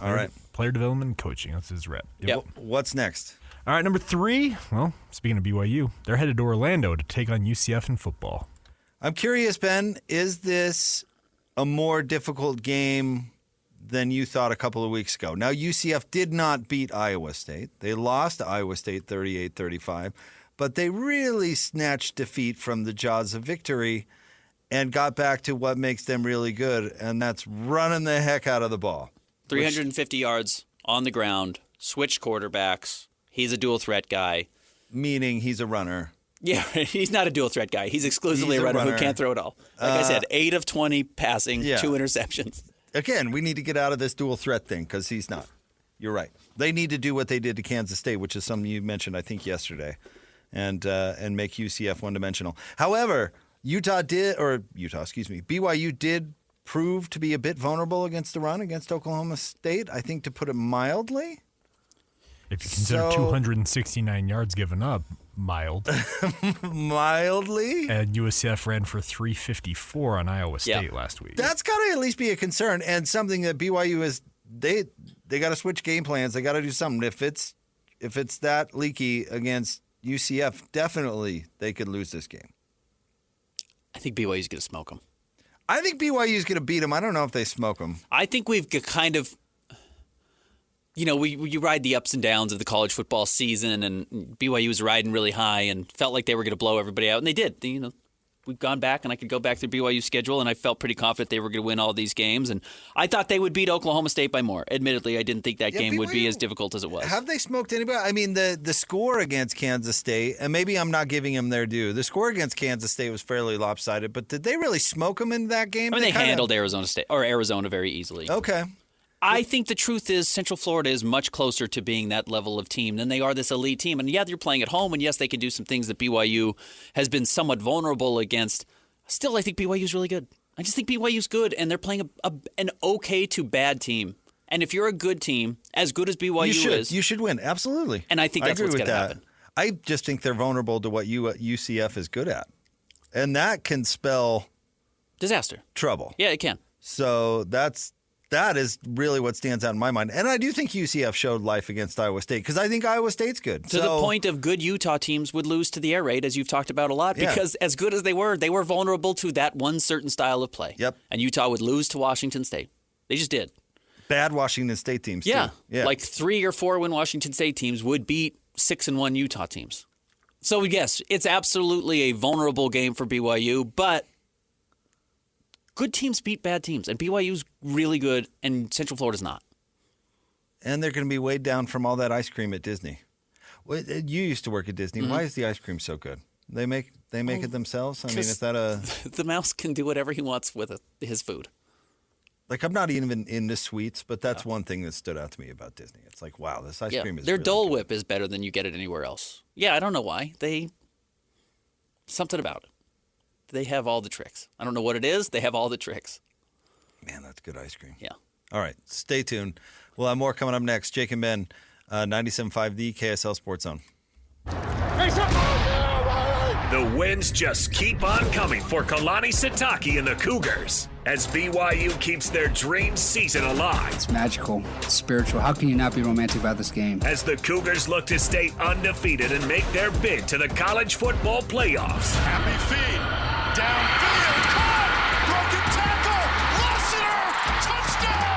S1: All right.
S3: Player development and coaching. That's his rep.
S2: Yep.
S1: What's next?
S3: All right, number 3. Well, speaking of BYU, they're headed to Orlando to take on UCF in football.
S1: I'm curious, Ben, is this a more difficult game than you thought a couple of weeks ago? Now, UCF did not beat Iowa State. They lost to Iowa State 38-35, but they really snatched defeat from the jaws of victory. and got back to what makes them really good, and that's running the heck out of the ball.
S2: 350 yards on the ground, switched quarterbacks. He's a dual threat guy.
S1: Meaning he's a runner.
S2: Yeah, he's not a dual threat guy. He's exclusively
S1: He's
S2: a
S1: a
S2: runner who
S1: runner.
S2: can't throw it all. Like I said, 8 of 20 passing,
S1: Yeah.
S2: 2 interceptions.
S1: Again, we need to get out of this dual threat thing because he's not. You're right. They need to do what they did to Kansas State, which is something you mentioned, I think, yesterday, and make UCF one-dimensional. However, BYU did prove to be a bit vulnerable against the run against Oklahoma State, I think, to put it mildly.
S3: If you consider 269 yards given up, mild.
S1: Mildly?
S3: And USF ran for 354 on Iowa State last week.
S1: That's got to at least be a concern and something that BYU is they got to switch game plans. They got to do something. If it's that leaky against UCF, definitely they could lose this game.
S2: I think BYU's going to smoke them.
S1: I think BYU is going to beat them. I don't know if they smoke them.
S2: I think we've kind of, you ride the ups and downs of the college football season, and BYU was riding really high and felt like they were going to blow everybody out, and they did. We've gone back, and I could go back through BYU's schedule, and I felt pretty confident they were going to win all these games, and I thought they would beat Oklahoma State by more. Admittedly, I didn't think that game would be as difficult as it was.
S1: Have they smoked anybody? I mean, the score against Kansas State, and maybe I'm not giving them their due. The score against Kansas State was fairly lopsided, but did they really smoke them in that game?
S2: I mean, they handled Arizona very easily.
S1: Okay.
S2: I think the truth is Central Florida is much closer to being that level of team than they are this elite team. And yeah, they're playing at home, and yes, they can do some things that BYU has been somewhat vulnerable against. Still, I think BYU's really good. I just think BYU's good, and they're playing an okay to bad team. And if you're a good team, as good as BYU is,
S1: you should win. Absolutely.
S2: And I think that's
S1: agree
S2: what's
S1: with
S2: going to
S1: that.
S2: happen.
S1: I just think they're vulnerable to what UCF is good at, and that can spell
S2: Disaster.
S1: trouble.
S2: Yeah, it can.
S1: So that is really what stands out in my mind. And I do think UCF showed life against Iowa State because I think Iowa State's good.
S2: To the point of good Utah teams would lose to the air raid, as you've talked about a lot,
S1: Yeah.
S2: because as good as they were vulnerable to that one certain style of play.
S1: Yep.
S2: And Utah would lose to Washington State. They just did.
S1: Bad Washington State teams,
S2: Yeah.
S1: too. Yeah.
S2: Like 3 or 4 win Washington State teams would beat 6-1 Utah teams. So, yes, it's absolutely a vulnerable game for BYU, but good teams beat bad teams, and BYU's really good, and Central Florida's not.
S1: And they're going to be weighed down from all that ice cream at Disney. Well, you used to work at Disney.
S2: Mm-hmm.
S1: Why is the ice cream so good? They make it themselves? I mean, is that a...
S2: The mouse can do whatever he wants with his food.
S1: Like, I'm not even into sweets, but that's one thing that stood out to me about Disney. It's like, wow, this ice cream is
S2: Their
S1: really
S2: Dole
S1: good.
S2: Whip is better than you get it anywhere else. Yeah, I don't know why. Something about it. They have all the tricks. I don't know what it is. They have all the tricks.
S1: Man, that's good ice cream.
S2: Yeah.
S1: All right, stay tuned. We'll have more coming up next. Jake and Ben, 97.5, the KSL Sports Zone.
S4: The wins just keep on coming for Kalani Sitake and the Cougars as BYU keeps their dream season alive.
S5: It's magical. It's spiritual. How can you not be romantic about this game?
S4: As the Cougars look to stay undefeated and make their bid to the college football playoffs.
S6: Happy feed. Downfield. Caught. Broken tackle. Lassiter. Touchdown.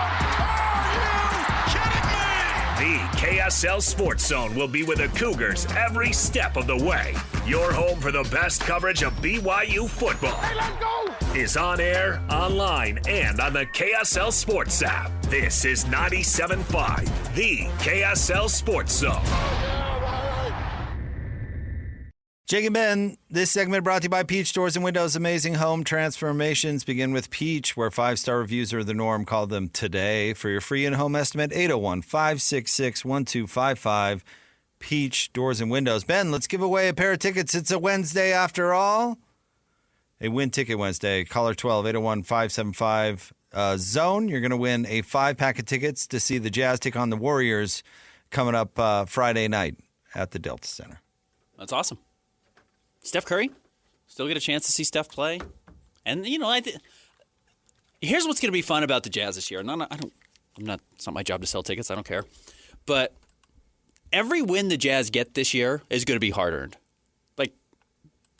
S6: Are you kidding me?
S4: The KSL Sports Zone will be with the Cougars every step of the way. Your home for the best coverage of BYU football.
S6: Hey, let's go.
S4: Is on air, online, and on the KSL Sports app. This is 97.5, the KSL Sports Zone.
S1: Jake and Ben, this segment brought to you by Peach Doors and Windows. Amazing home transformations begin with Peach, where 5-star reviews are the norm. Call them today for your free in-home estimate, 801-566-1255. Peach Doors and Windows. Ben, let's give away a pair of tickets. It's a Wednesday after all. A Win Ticket Wednesday. Caller 12, 801-575 Zone. You're going to win a 5-pack of tickets to see the Jazz take on the Warriors coming up Friday night at the Delta Center.
S2: That's awesome. Steph Curry, still get a chance to see Steph play. And, here's what's going to be fun about the Jazz this year. It's not my job to sell tickets. I don't care. But every win the Jazz get this year is going to be hard-earned. Like,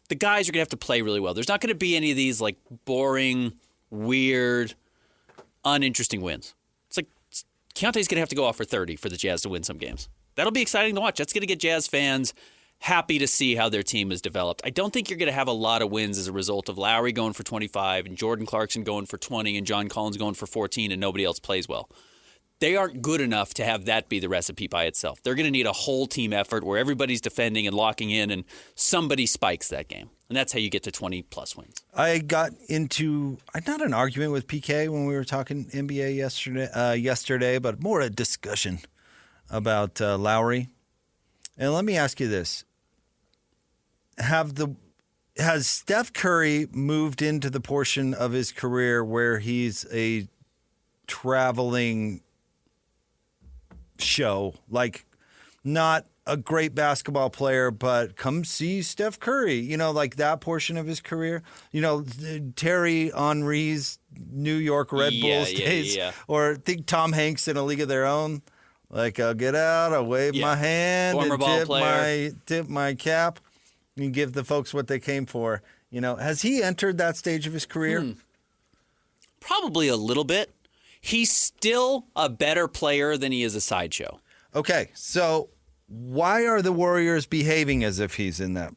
S2: the guys are going to have to play really well. There's not going to be any of these, like, boring, weird, uninteresting wins. It's like Keontae's going to have to go off for 30 for the Jazz to win some games. That'll be exciting to watch. That's going to get Jazz fans happy to see how their team has developed. I don't think you're going to have a lot of wins as a result of Lowry going for 25 and Jordan Clarkson going for 20 and John Collins going for 14 and nobody else plays well. They aren't good enough to have that be the recipe by itself. They're going to need a whole team effort where everybody's defending and locking in and somebody spikes that game. And that's how you get to 20-plus wins.
S1: I got into not an argument with PK when we were talking NBA yesterday, but more a discussion about Lowry. And let me ask you this. Has Steph Curry moved into the portion of his career where he's a traveling show, like not a great basketball player, but come see Steph Curry, like that portion of his career, Terry Henry's New York Red Bulls days, or think Tom Hanks in A League of Their Own, like I'll get out, I'll wave my hand,
S2: former
S1: and
S2: ball player,
S1: tip my cap, and give the folks what they came for. Has he entered that stage of his career?
S2: Probably a little bit. He's still a better player than he is a sideshow.
S1: Okay, so why are the Warriors behaving as if he's in that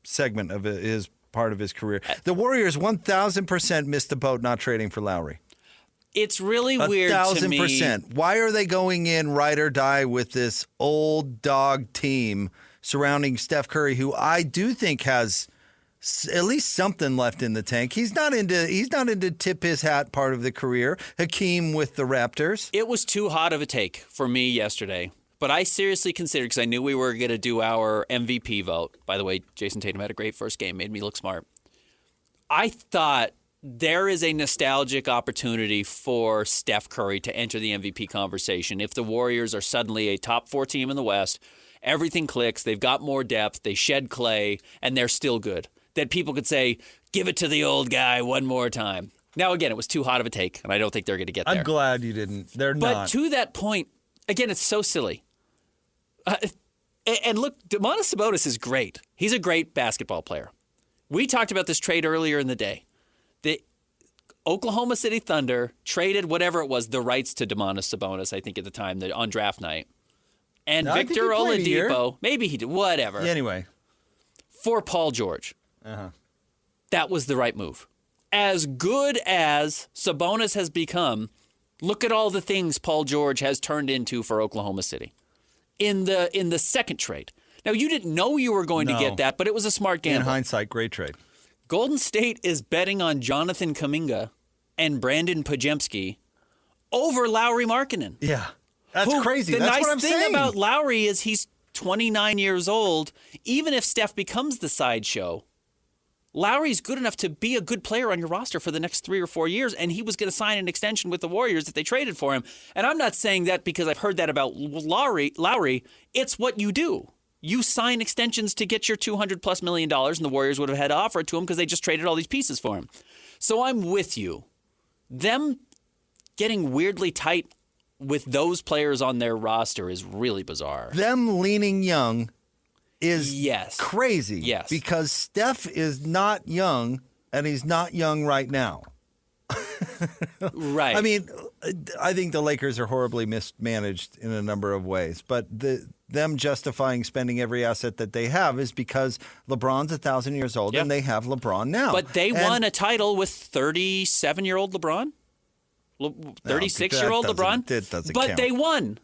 S1: segment of his part of his career? The Warriors 1,000% missed the boat not trading for Lowry.
S2: It's really weird to me.
S1: 1,000%. Why are they going in ride or die with this old dog team surrounding Steph Curry, who I do think has at least something left in the tank? He's not into tip his hat part of the career. Hakeem with the Raptors.
S2: It was too hot of a take for me yesterday, but I seriously considered, because I knew we were going to do our MVP vote. By the way, Jason Tatum had a great first game, made me look smart. I thought there is a nostalgic opportunity for Steph Curry to enter the MVP conversation if the Warriors are suddenly a top 4 team in the West. Everything clicks. They've got more depth. They shed Clay, and they're still good. That people could say, give it to the old guy one more time. Now, again, it was too hot of a take, and I don't think they're going to get there.
S1: I'm glad you didn't. They're
S2: but
S1: not.
S2: To that point, again, it's so silly. And look, Domantas Sabonis is great. He's a great basketball player. We talked about this trade earlier in the day. The Oklahoma City Thunder traded whatever it was, the rights to Domantas Sabonis, I think at the time, on draft night. And
S1: I think
S2: Victor
S1: he played a year.
S2: Oladipo, maybe he did, whatever,
S1: Anyway.
S2: for Paul George.
S1: Uh-huh.
S2: That was the right move. As good as Sabonis has become, look at all the things Paul George has turned into for Oklahoma City in the second trade. Now, you didn't know you were going to get that, but it was a smart gamble.
S1: In hindsight, great trade.
S2: Golden State is betting on Jonathan Kuminga and Brandon Podziemski over Lauri Markkanen.
S1: Yeah. That's crazy.
S2: The
S1: That's
S2: nice
S1: what I'm
S2: thing
S1: saying.
S2: about Lowry is he's 29 years old. Even if Steph becomes the sideshow, Lowry's good enough to be a good player on your roster for the next 3 or 4 years, and he was going to sign an extension with the Warriors if they traded for him. And I'm not saying that because I've heard that about Lowry. It's what you do. You sign extensions to get your $200+ million, and the Warriors would have had to offer it to him because they just traded all these pieces for him. So I'm with you. Them getting weirdly tight with those players on their roster is really bizarre.
S1: Them leaning young is crazy.
S2: Yes.
S1: Because Steph is not young, and he's not young right now.
S2: Right.
S1: I mean, I think the Lakers are horribly mismanaged in a number of ways, but them justifying spending every asset that they have is because LeBron's 1,000 years old, and they have LeBron now.
S2: But they won a title with 37-year-old LeBron? 36-year-old LeBron?
S1: It doesn't
S2: but
S1: count.
S2: they won.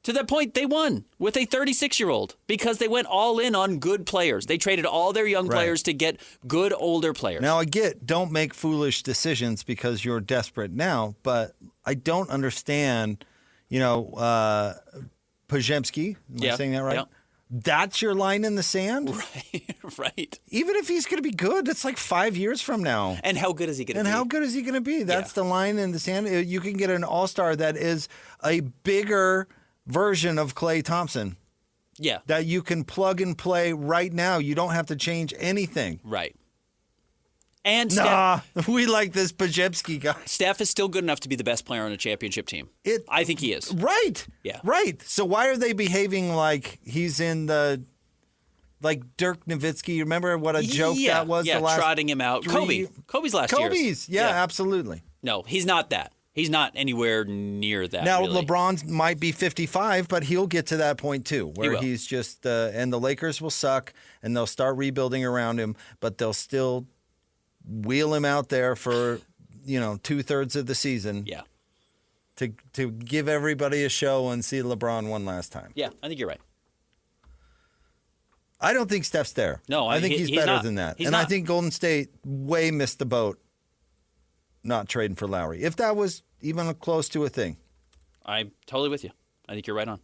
S2: To that point, they won with a 36-year-old because they went all in on good players. They traded all their young players to get good older players.
S1: Now, I get, don't make foolish decisions because you're desperate now, but I don't understand, Podziemski, am I saying that right?
S2: Yeah.
S1: That's your line in the sand?
S2: Right.
S1: Even if he's going to be good, it's like 5 years from now.
S2: And how good is he going to be?
S1: And how good is he going to be? That's the line in the sand. You can get an all-star that is a bigger version of Klay Thompson.
S2: Yeah.
S1: That you can plug and play right now. You don't have to change anything.
S2: Right. And
S1: we like this Podziemski guy.
S2: Steph is still good enough to be the best player on a championship team. I think he is.
S1: Right.
S2: Yeah.
S1: Right. So why are they behaving like he's in like Dirk Nowitzki? Remember what a joke that was?
S2: Yeah,
S1: the last
S2: trotting him out. Kobe's last year.
S1: Yeah, absolutely.
S2: No, he's not that. He's not anywhere near that.
S1: Now,
S2: really.
S1: LeBron might be 55, but he'll get to that point too, where
S2: will.
S1: he's just, and the Lakers will suck, and they'll start rebuilding around him, but they'll still wheel him out there for, 2/3 of the season
S2: Yeah.
S1: to give everybody a show and see LeBron one last time.
S2: Yeah, I think you're right.
S1: I don't think Steph's there.
S2: No,
S1: I think he's better
S2: not.
S1: than that.
S2: He's
S1: And I
S2: not.
S1: think Golden State way missed the boat not trading for Lowry. If that was even close to a thing.
S2: I'm totally with you. I think you're right on.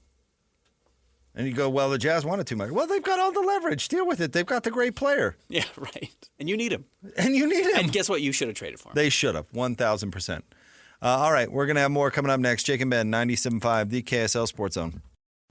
S1: And you go, well, the Jazz wanted too much. Well, they've got all the leverage. Deal with it. They've got the great player.
S2: Yeah, right. And you need him.
S1: And you need him.
S2: And guess what? You should have traded for him.
S1: They should have, 1,000%. All right, we're going to have more coming up next. Jake and Ben, 97.5, the KSL Sports Zone.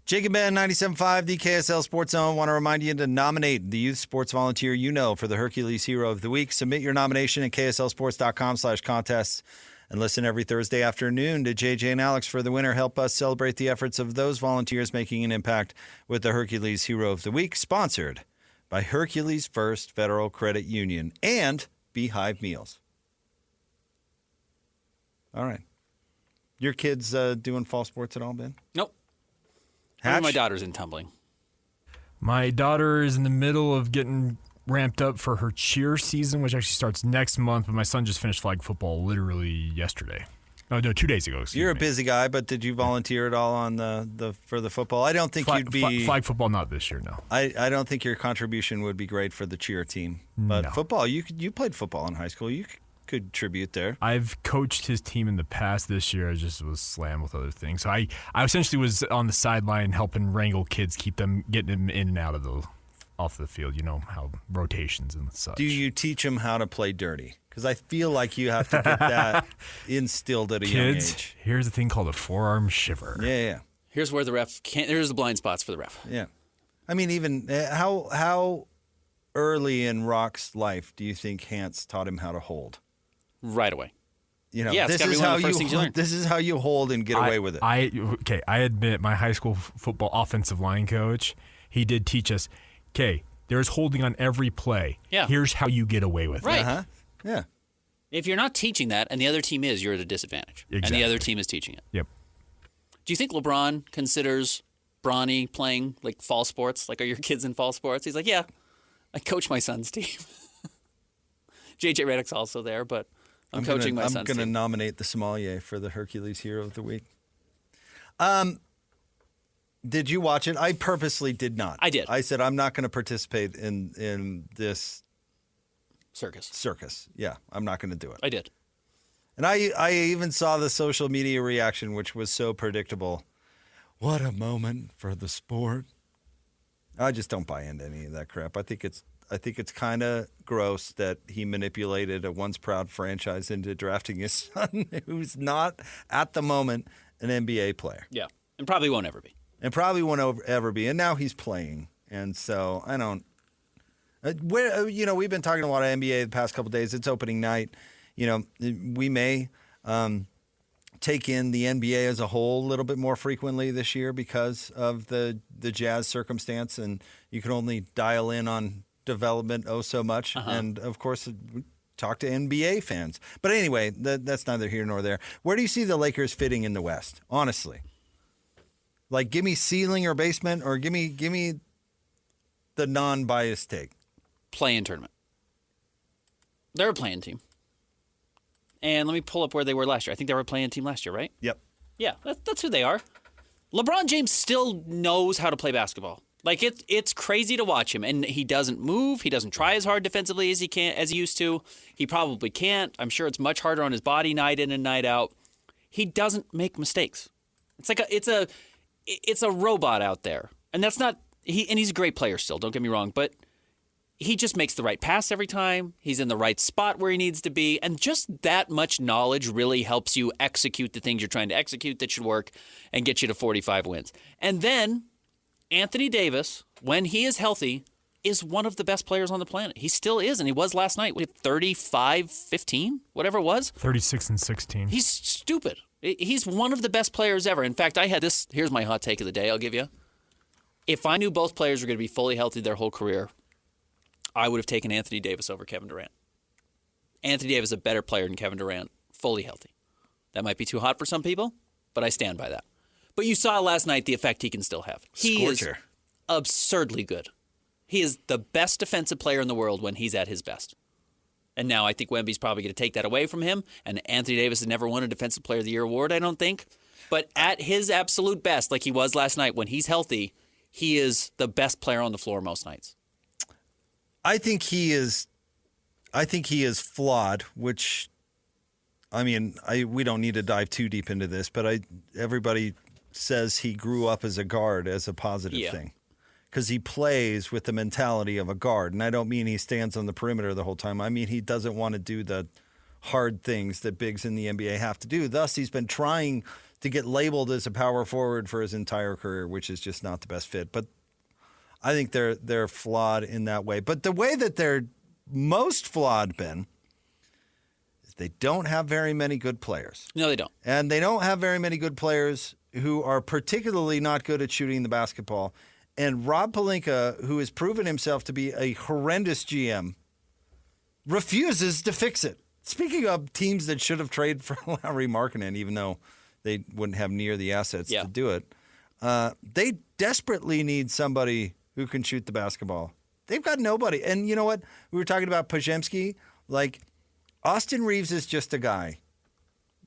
S1: Jake and Ben, 97.5, the KSL Sports Zone. Want to remind you to nominate the youth sports volunteer you know for the Hercules Hero of the Week. Submit your nomination at kslsports.com/contests. And listen every Thursday afternoon to JJ and Alex for the winner. Help us celebrate the efforts of those volunteers making an impact with the Hercules Hero of the Week, sponsored by Hercules First Federal Credit Union and Beehive Meals. All right. Your kids doing fall sports at all, Ben?
S2: Nope.
S1: Hatch?
S2: My daughter's in tumbling.
S3: My daughter is in the middle of getting ramped up for her cheer season, which actually starts next month. But my son just finished flag football literally yesterday. No, 2 days ago.
S1: You're a busy guy, but did you volunteer at all on for the football? I don't think you'd be
S3: flag football. Not this year, no.
S1: I don't think your contribution would be great for the cheer team. But
S3: No.
S1: football, you played football in high school. You could contribute there.
S3: I've coached his team in the past. This year, I just was slammed with other things. So I essentially was on the sideline helping wrangle kids, getting them in and out of off the field. You know how rotations and such.
S1: Do you teach them how to play dirty? Because I feel like you have to get that instilled at a young
S3: Kids,
S1: age.
S3: here's a thing called a forearm shiver.
S1: Yeah.
S2: Here's where the ref can't. Here's the blind spots for the ref.
S1: Yeah. I mean, even how early in Rock's life do you think Hans taught him how to hold?
S2: Right away.
S1: Yeah,
S2: it's
S1: this
S2: gotta be
S1: is
S2: one
S1: how
S2: of the first things you learn.
S1: this is how you hold and get away with it.
S3: I admit my high school football offensive line coach, he did teach us, okay, there's holding on every play.
S2: Yeah.
S3: Here's how you get away with
S2: Right.
S3: it.
S1: Uh-huh. Yeah.
S2: If you're not teaching that, and the other team is, you're at a disadvantage. And
S3: Exactly.
S2: the other team is teaching it.
S3: Yep.
S2: Do you think LeBron considers Bronny playing like fall sports? Like, are your kids in fall sports? He's like, yeah, I coach my son's team. JJ Redick's also there, but I'm coaching my son's
S1: I'm going to
S2: team.
S1: nominate the sommelier for the Hercules Hero of the Week. Did you watch it? I purposely did not.
S2: I did.
S1: I said I'm not going to participate in this
S2: Circus.
S1: circus. Yeah, I'm not going to do it.
S2: I did.
S1: And I even saw the social media reaction, which was so predictable. What a moment for the sport. I just don't buy into any of that crap. I think it's kind of gross that he manipulated a once proud franchise into drafting his son, who's not at the moment an NBA player,
S2: Yeah. And probably won't ever be.
S1: and probably won't ever be. And now he's playing, and so I don't. We've been talking a lot of NBA the past couple of days. It's opening night. We may take in the NBA as a whole a little bit more frequently this year because of the Jazz circumstance, and you can only dial in on development so much. And of course, we talk to NBA fans. But anyway, that's neither here nor there. Where do you see the Lakers fitting in the West? Honestly, like, give me ceiling or basement, or give me the non-biased take.
S2: Play-in tournament. They're a play-in team. And let me pull up where they were last year. I think they were a play-in team last year, right?
S1: Yep.
S2: Yeah, that's who they are. LeBron James still knows how to play basketball. Like, it's crazy to watch him, and he doesn't move. He doesn't try as hard defensively as he used to. He probably can't. I'm sure it's much harder on his body night in and night out. He doesn't make mistakes. It's like it's a robot out there, and that's not and he's a great player still. Don't get me wrong, but he just makes the right pass every time. He's in the right spot where he needs to be. And just that much knowledge really helps you execute the things you're trying to execute that should work and get you to 45 wins. And then Anthony Davis, when he is healthy, is one of the best players on the planet. He still is, and he was last night with 35-15, whatever it was.
S3: 36 and 16.
S2: He's stupid. He's one of the best players ever. In fact, I had this. Here's my hot take of the day. I'll give you. If I knew both players were going to be fully healthy their whole career, I would have taken Anthony Davis over Kevin Durant. Anthony Davis is a better player than Kevin Durant, fully healthy. That might be too hot for some people, but I stand by that. But you saw last night the effect he can still have. He
S1: Scorcher.
S2: is absurdly good. He is the best defensive player in the world when he's at his best. And now I think Wemby's probably going to take that away from him. And Anthony Davis has never won a Defensive Player of the Year award, I don't think. But at his absolute best, like he was last night, when he's healthy, he is the best player on the floor most nights.
S1: I think he is flawed, which, I mean, we don't need to dive too deep into this, but everybody says he grew up as a guard as a positive thing. Because he plays with the mentality of a guard. And I don't mean he stands on the perimeter the whole time. I mean he doesn't want to do the hard things that bigs in the NBA have to do. Thus, he's been trying to get labeled as a power forward for his entire career, which is just not the best fit. But I think they're flawed in that way. But the way that they're most flawed, Ben, is they don't have very many good players.
S2: No, they don't.
S1: And they don't have very many good players who are particularly not good at shooting the basketball. And Rob Pelinka, who has proven himself to be a horrendous GM, refuses to fix it. Speaking of teams that should have traded for Lauri Markkanen, even though they wouldn't have near the assets to do it, they desperately need somebody who can shoot the basketball. They've got nobody. And you know what? We were talking about Podziemski. Like, Austin Reeves is just a guy.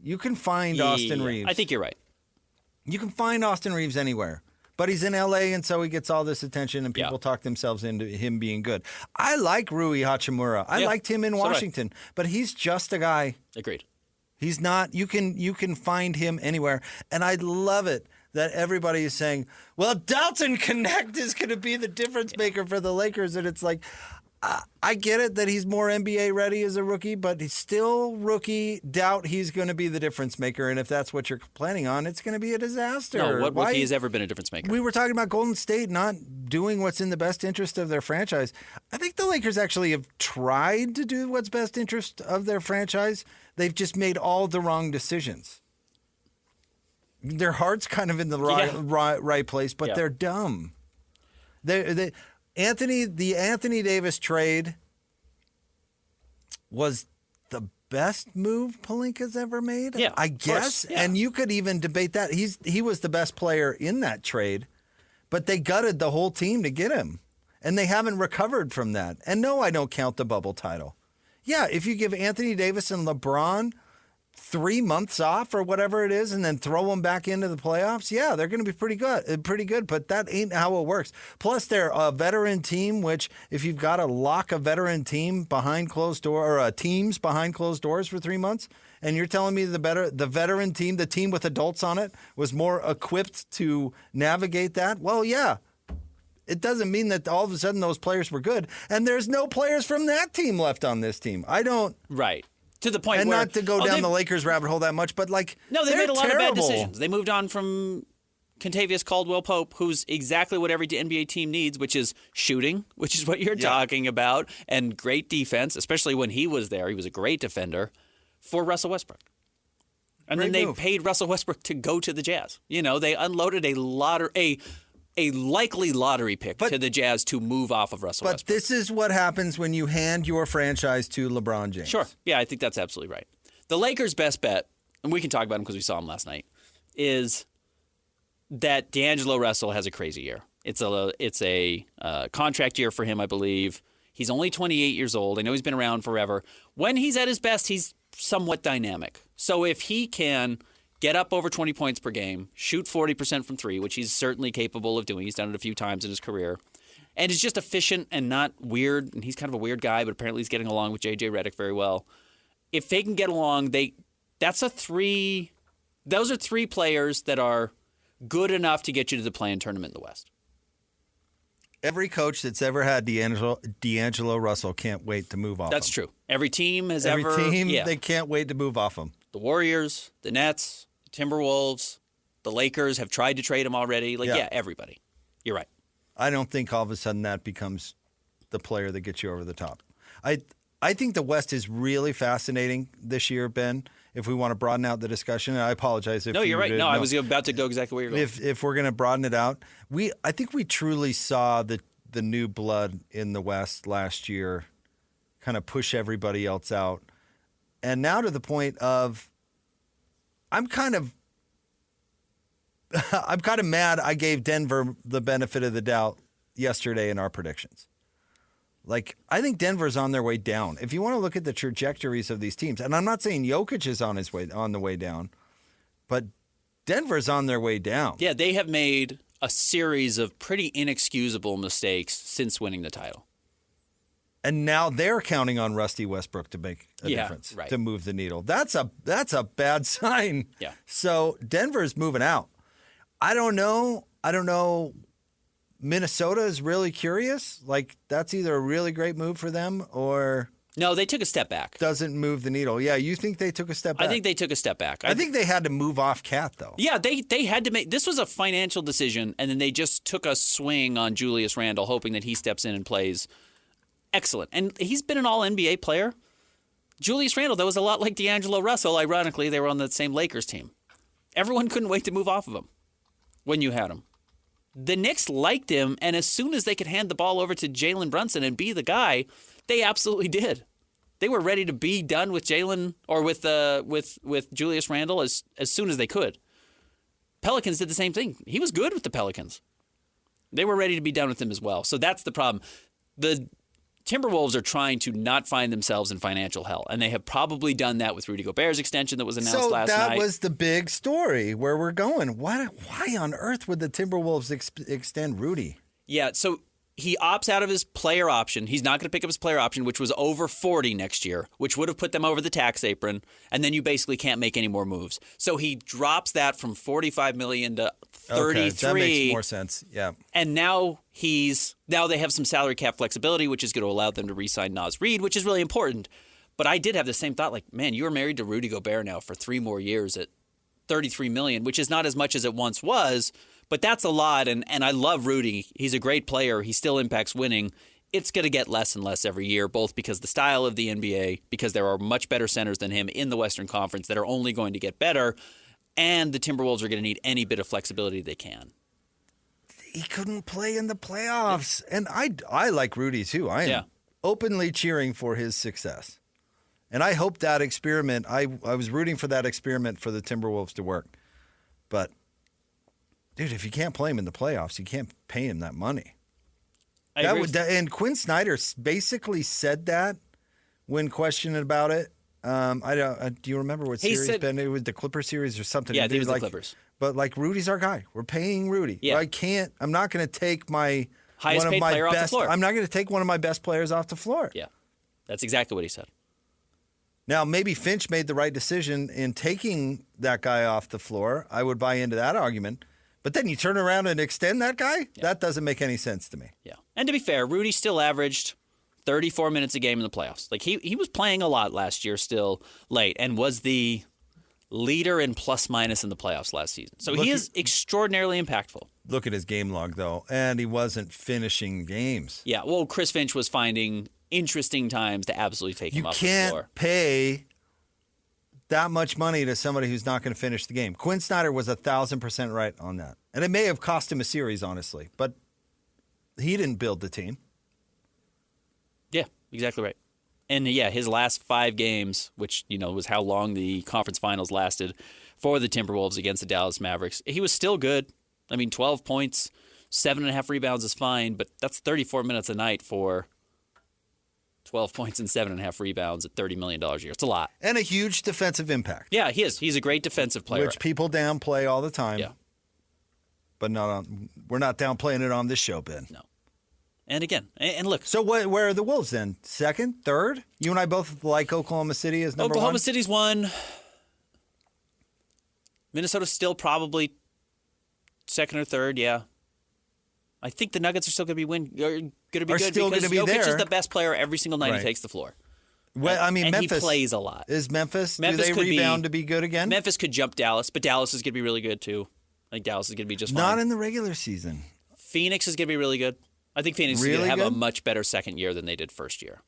S1: You can find Austin Reeves.
S2: I think you're right.
S1: You can find Austin Reeves anywhere. But he's in L.A., and so he gets all this attention, and people talk themselves into him being good. I like Rui Hachimura. I liked him in Washington, but he's just a guy.
S2: Agreed.
S1: He's not. You can find him anywhere, and I love it that everybody is saying, "Well, Dalton Connect is going to be the difference maker for the Lakers," and it's like, I get it that he's more NBA ready as a rookie, but he's still rookie. Doubt he's going to be the difference maker. And if that's what you're planning on, it's going to be a disaster.
S2: No, what rookie has ever been a difference maker?
S1: We were talking about Golden State not doing what's in the best interest of their franchise. I think the Lakers actually have tried to do what's best interest of their franchise. They've just made all the wrong decisions. Their heart's kind of in the right place, but they're dumb. The Anthony Davis trade was the best move Pelinka's ever made.
S2: Yeah,
S1: I guess. And you could even debate that. He was the best player in that trade, but they gutted the whole team to get him. And they haven't recovered from that. And no, I don't count the bubble title. Yeah, if you give Anthony Davis and LeBron 3 months off or whatever it is and then throw them back into the playoffs, yeah, they're going to be pretty good, but that ain't how it works. Plus, they're a veteran team, which if you've got to lock a veteran team behind closed door or teams behind closed doors for 3 months, and you're telling me the veteran team, the team with adults on it, was more equipped to navigate that, well, yeah. It doesn't mean that all of a sudden those players were good, and there's no players from that team left on this team.
S2: Right. To the point
S1: and
S2: where...
S1: not to go down the Lakers rabbit hole that much, but
S2: No, they made a lot of bad decisions. They moved on from Kentavious Caldwell-Pope, who's exactly what every NBA team needs, which is shooting, which is what you're talking about, and great defense, especially when he was there. He was a great defender for Russell Westbrook. And
S1: Great
S2: then
S1: move.
S2: they paid Russell Westbrook to go to the Jazz. You know, they unloaded a likely lottery pick to the Jazz to move off of Russell Westbrook.
S1: But this is what happens when you hand your franchise to LeBron James.
S2: Sure. Yeah, I think that's absolutely right. The Lakers' best bet, and we can talk about him because we saw him last night, is that D'Angelo Russell has a crazy year. It's a contract year for him, I believe. He's only 28 years old. I know he's been around forever. When he's at his best, he's somewhat dynamic. So if he can get up over 20 points per game, shoot 40% from three, which he's certainly capable of doing. He's done it a few times in his career. And is just efficient and not weird. And he's kind of a weird guy, but apparently he's getting along with J.J. Redick very well. If they can get along, those are three players that are good enough to get you to the play-in tournament in the West.
S1: Every coach that's ever had D'Angelo Russell can't wait to move off
S2: That's
S1: him.
S2: true. Every team,
S1: they can't wait to move off him.
S2: The Warriors, the Nets, Timberwolves, the Lakers have tried to trade him already. Everybody. You're right.
S1: I don't think all of a sudden that becomes the player that gets you over the top. I think the West is really fascinating this year, Ben. If we want to broaden out the discussion, and I apologize if
S2: No, you're right. No, I was about to go exactly where you're going.
S1: If we're going to broaden it out, I think we truly saw the new blood in the West last year kind of push everybody else out. And now to the point of I'm kind of mad I gave Denver the benefit of the doubt yesterday in our predictions. Like, I think Denver's on their way down. If you want to look at the trajectories of these teams, and I'm not saying Jokic is on the way down, but Denver's on their way down.
S2: Yeah, they have made a series of pretty inexcusable mistakes since winning the title.
S1: And now they're counting on Rusty Westbrook to make a
S2: Yeah,
S1: difference,
S2: right.
S1: to move the needle. That's a bad sign.
S2: Yeah.
S1: So Denver's moving out. I don't know. Minnesota is really curious. Like, that's either a really great move for them or
S2: No, they took a step back.
S1: doesn't move the needle. Yeah, you think they took a step back?
S2: I think they took a step back.
S1: I think they had to move off Cat, though.
S2: Yeah, they had to make this was a financial decision, and then they just took a swing on Julius Randle, hoping that he steps in and plays excellent. And he's been an All-NBA player. Julius Randle, that was a lot like D'Angelo Russell. Ironically, they were on the same Lakers team. Everyone couldn't wait to move off of him when you had him. The Knicks liked him, and as soon as they could hand the ball over to Jalen Brunson and be the guy, they absolutely did. They were ready to be done with Jalen or with Julius Randle as soon as they could. Pelicans did the same thing. He was good with the Pelicans. They were ready to be done with him as well. So that's the problem. The Timberwolves are trying to not find themselves in financial hell, and they have probably done that with Rudy Gobert's extension that was announced last night.
S1: So that was the big story where we're going. Why on earth would the Timberwolves extend Rudy?
S2: Yeah, so he opts out of his player option. He's not going to pick up his player option, which was over 40 next year, which would have put them over the tax apron, and then you basically can't make any more moves. So he drops that from $45 million to $33.
S1: Okay, that makes more sense. Yeah.
S2: And now they have some salary cap flexibility, which is going to allow them to re-sign Naz Reid, which is really important. But I did have the same thought, like, man, you are married to Rudy Gobert now for 3 more years at $33 million, which is not as much as it once was, but that's a lot. And I love Rudy. He's a great player. He still impacts winning. It's going to get less and less every year, both because the style of the NBA, because there are much better centers than him in the Western Conference that are only going to get better, and the Timberwolves are going to need any bit of flexibility they can.
S1: He couldn't play in the playoffs. And I like Rudy, too. I am openly cheering for his success. And I hope that experiment, I was rooting for that experiment for the Timberwolves to work. But, dude, if you can't play him in the playoffs, you can't pay him that money. And Quinn Snyder basically said that when questioned about it. Do you remember what series Ben? It was the Clipper series or something.
S2: Yeah, it was the Clippers.
S1: But like Rudy's our guy. We're paying Rudy.
S2: Yeah.
S1: I'm not going to take my
S2: highest paid player off the floor.
S1: I'm not going to take one of my best players off the floor.
S2: Yeah, that's exactly what he said.
S1: Now, maybe Finch made the right decision in taking that guy off the floor. I would buy into that argument. But then you turn around and extend that guy? Yeah. That doesn't make any sense to me.
S2: Yeah. And to be fair, Rudy still averaged 34 minutes a game in the playoffs. Like he was playing a lot last year still late and was the leader in plus minus in the playoffs last season. So he is extraordinarily impactful.
S1: Look at his game log, though, and he wasn't finishing games.
S2: Yeah, well, Chris Finch was finding interesting times to absolutely take him off the floor.
S1: You can't pay that much money to somebody who's not going to finish the game. Quinn Snyder was 1,000% right on that. And it may have cost him a series, honestly, but he didn't build the team.
S2: Yeah, exactly right. And yeah, his last 5 games, which, was how long the conference finals lasted for the Timberwolves against the Dallas Mavericks, he was still good. I mean, 12 points, 7.5 rebounds is fine, but that's 34 minutes a night for 12 points and 7.5 rebounds at $30 million a year. It's a lot.
S1: And a huge defensive impact.
S2: Yeah, he is. He's a great defensive player.
S1: Which people downplay all the time.
S2: Yeah.
S1: But we're not downplaying it on this show, Ben.
S2: No. And again, and look.
S1: So where are the Wolves then? Second? Third? You and I both like Oklahoma City as number 1?
S2: Oklahoma City's 1. Minnesota's still probably second or third, yeah. I think the Nuggets are still going to be good because Jokic is the best player every single night he takes the floor.
S1: Well, I mean,
S2: and
S1: Memphis
S2: he plays a lot.
S1: Is Memphis do they rebound to be good again?
S2: Memphis could jump Dallas, but Dallas is going to be really good too. I think Dallas is going to be just fine.
S1: Not in the regular season.
S2: Phoenix is going to be really good. I think Phoenix is going to have a much better second year than they did first year.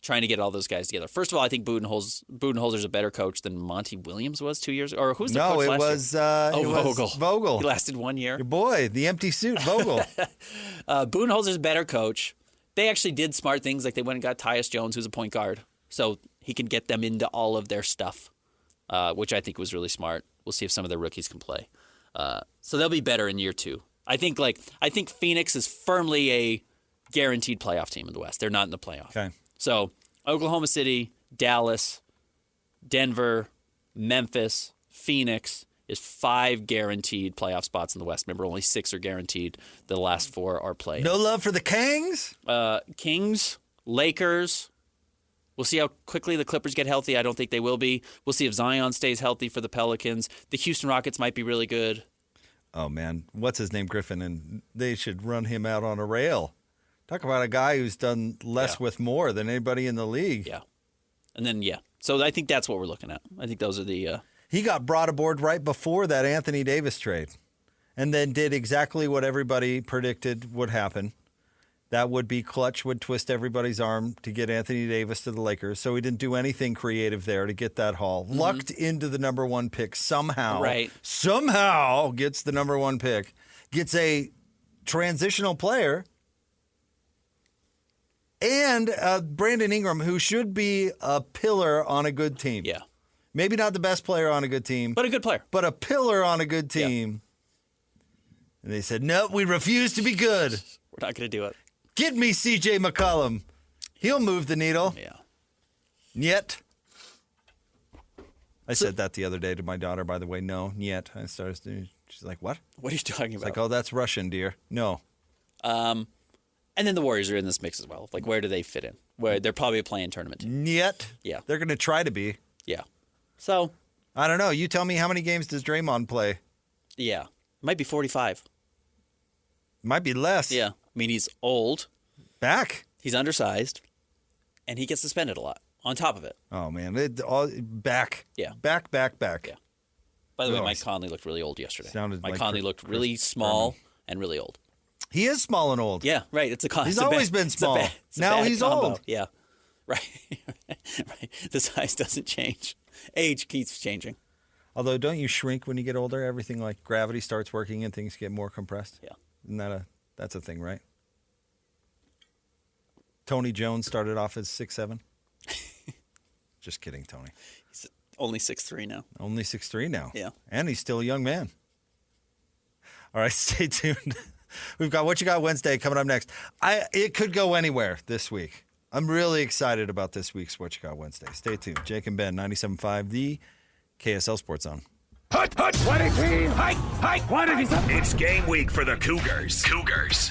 S2: Trying to get all those guys together. First of all, I think Budenholzer's a better coach than Monty Williams was 2 years ago. Or who's the coach last year? Vogel.
S1: Vogel.
S2: He lasted 1 year.
S1: Your boy, the empty suit, Vogel.
S2: Budenholzer's a better coach. They actually did smart things, like they went and got Tyus Jones, who's a point guard, so he can get them into all of their stuff, which I think was really smart. We'll see if some of their rookies can play. So they'll be better in year 2. I think Phoenix is firmly a guaranteed playoff team in the West. They're not in the playoff.
S1: Okay.
S2: So Oklahoma City, Dallas, Denver, Memphis, Phoenix is 5 guaranteed playoff spots in the West. Remember, only 6 are guaranteed. The last 4 are playing.
S1: No love for the Kangs?
S2: Kings, Lakers. We'll see how quickly the Clippers get healthy. I don't think they will be. We'll see if Zion stays healthy for the Pelicans. The Houston Rockets might be really good.
S1: Oh, man. What's his name? Griffin. And they should run him out on a rail. Talk about a guy who's done less with more than anybody in the league.
S2: Yeah. And then, So I think that's what we're looking at. I think those are the...
S1: He got brought aboard right before that Anthony Davis trade and then did exactly what everybody predicted would happen. That would be Clutch would twist everybody's arm to get Anthony Davis to the Lakers. So he didn't do anything creative there to get that haul. Lucked into the number 1 pick somehow.
S2: Right.
S1: Somehow gets the number 1 pick. Gets a transitional player. And Brandon Ingram, who should be a pillar on a good team.
S2: Yeah.
S1: Maybe not the best player on a good team.
S2: But a good player.
S1: But a pillar on a good team. Yeah. And they said, nope, we refuse to be good.
S2: We're not going to do it.
S1: Get me C.J. McCollum. He'll move the needle.
S2: Yeah.
S1: Yet. I said that the other day to my daughter, by the way. No, yet. I started. She's like, what?
S2: What are you talking
S1: It's
S2: about?
S1: like, oh, that's Russian, dear. No.
S2: And then the Warriors are in this mix as well. Like, where do they fit in? Where they're probably a play-in tournament team.
S1: Yet.
S2: Yeah.
S1: They're going to try to be.
S2: Yeah. So.
S1: I don't know. You tell me, how many games does Draymond play?
S2: Yeah. Might be 45.
S1: Might be less.
S2: Yeah. I mean, he's old.
S1: Back.
S2: He's undersized. And he gets suspended a lot on top of it.
S1: Oh, man. Back.
S2: Yeah.
S1: Back.
S2: Yeah. By the way,
S1: Oh,
S2: Mike Conley looked really old yesterday.
S1: Sounded
S2: Mike
S1: like
S2: Conley looked really small and really old.
S1: He is small and old.
S2: Yeah, right.
S1: He's always been small. Now he's old.
S2: Yeah. Right. Right. The size doesn't change. Age keeps changing.
S1: Although, don't you shrink when you get older? Everything like gravity starts working and things get more compressed.
S2: Yeah.
S1: Isn't that's a thing, right? Tony Jones started off as 6'7". Just kidding, Tony.
S2: He's only 6'3" now.
S1: Only 6'3" now.
S2: Yeah.
S1: And he's still a young man. All right, stay tuned. We've got What You Got Wednesday coming up next. It could go anywhere this week. I'm really excited about this week's What You Got Wednesday. Stay tuned. Jake and Ben, 97.5, the KSL Sports Zone.
S4: Hut, hut, 20 team, hike, what is it? It's game week for the Cougars.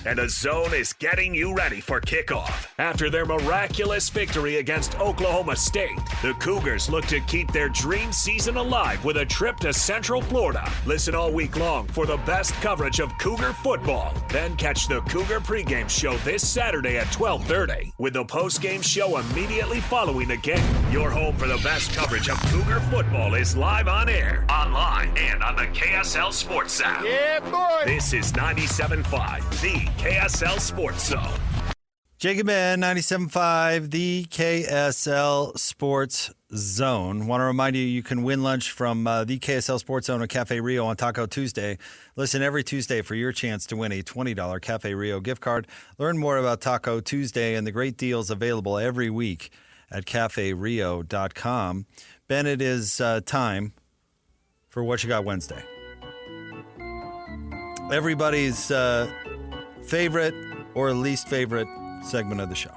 S4: And the Zone is getting you ready for kickoff. After their miraculous victory against Oklahoma State, the Cougars look to keep their dream season alive with a trip to Central Florida. Listen all week long for the best coverage of Cougar football. Then catch the Cougar pregame show this Saturday at 12:30 with the postgame show immediately following the game. Your home for the best coverage of Cougar football is live on air, online, and on the KSL Sports app.
S6: Yeah, boy.
S4: This is 97.5, the KSL Sports Zone.
S1: Jake and Ben, 97.5, the KSL Sports Zone. Want to remind you, you can win lunch from the KSL Sports Zone at Cafe Rio on Taco Tuesday. Listen every Tuesday for your chance to win a $20 Cafe Rio gift card. Learn more about Taco Tuesday and the great deals available every week at CafeRio.com. Ben, it is time for What You Got Wednesday. Everybody's favorite or least favorite segment of the show.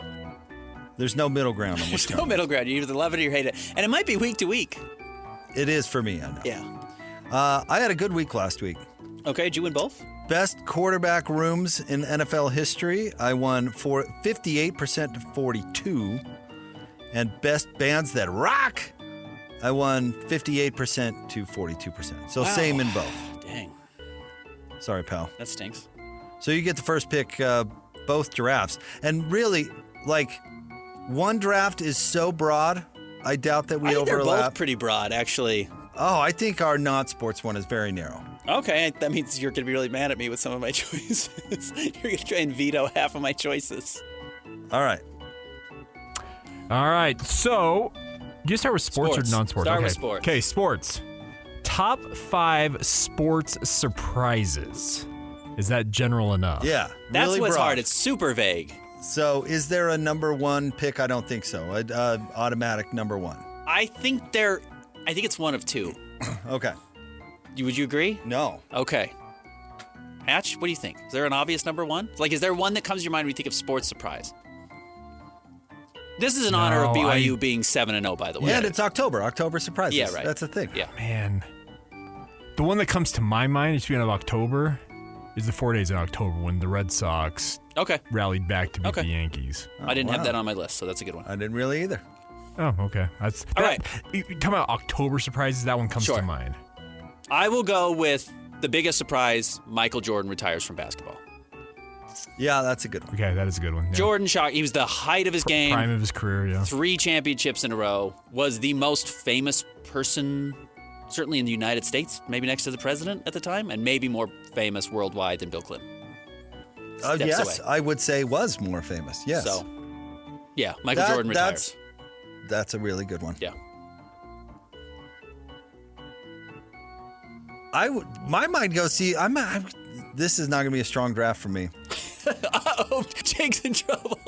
S1: There's no middle ground on what's
S2: There's no middle ground. You either love it or you hate it. And it might be week to week.
S1: It is for me, I know.
S2: Yeah.
S1: I had a good week last week.
S2: Okay, did you win both?
S1: Best quarterback rooms in NFL history. I won 58% to 42. And best bands that rock. I won 58% to 42%. So
S2: Wow.
S1: same in both.
S2: Dang,
S1: Sorry, pal.
S2: that stinks.
S1: So you get the first pick, both drafts. And really, like, one draft is so broad, I doubt that we
S2: I think they're
S1: overlap.
S2: both pretty broad, actually.
S1: Oh, I think our not-sports one is very narrow.
S2: Okay, that means you're going to be really mad at me with some of my choices. You're going to try and veto half of my choices.
S1: All right.
S3: All right. So, do you start with sports
S2: Sports.
S3: or non-sports?
S2: Start
S3: okay.
S2: with sports.
S3: Okay, sports. Top 5 sports surprises. Is that general enough?
S1: Yeah.
S2: That's
S1: really
S2: what's
S1: broad.
S2: hard. It's super vague.
S1: So is there a number one pick? I don't think so. Automatic number one.
S2: I think it's one of two.
S1: Okay.
S2: Would you agree?
S1: No.
S2: Okay. Hatch, what do you think? Is there an obvious number one? Like, is there one that comes to your mind when you think of sports surprise? This is in honor of
S3: No,
S2: BYU being 7-0, by the way.
S1: Yeah, and it's October. October surprises.
S2: Yeah, right.
S1: That's a thing.
S2: Yeah.
S3: Man, the one that comes to my mind at the beginning of October is the 4 days in October when the Red Sox
S2: Okay.
S3: rallied back to beat
S2: Okay.
S3: the Yankees.
S2: I didn't have
S1: wow.
S2: that on my list, so that's a good one.
S1: I didn't really either.
S3: Oh, okay. That's
S2: All right.
S3: You talking about October surprises? That one comes
S2: Sure.
S3: to mind.
S2: I will go with the biggest surprise, Michael Jordan retires from basketball.
S1: Yeah, that's a good one.
S3: Okay, that is a good one. Yeah.
S2: Jordan Shaw, he was the height of his game.
S3: Prime of his career, yeah.
S2: 3 championships in a row, was the most famous person, certainly in the United States, maybe next to the president at the time, and maybe more famous worldwide than Bill Clinton. Steps
S1: Yes,
S2: away.
S1: I would say was more famous. Yes.
S2: So, yeah, Michael
S1: That-
S2: Jordan retires.
S1: That's a really good one.
S2: Yeah.
S1: My mind goes, see, this is not going to be a strong draft for me.
S2: Uh-oh, Jake's in trouble.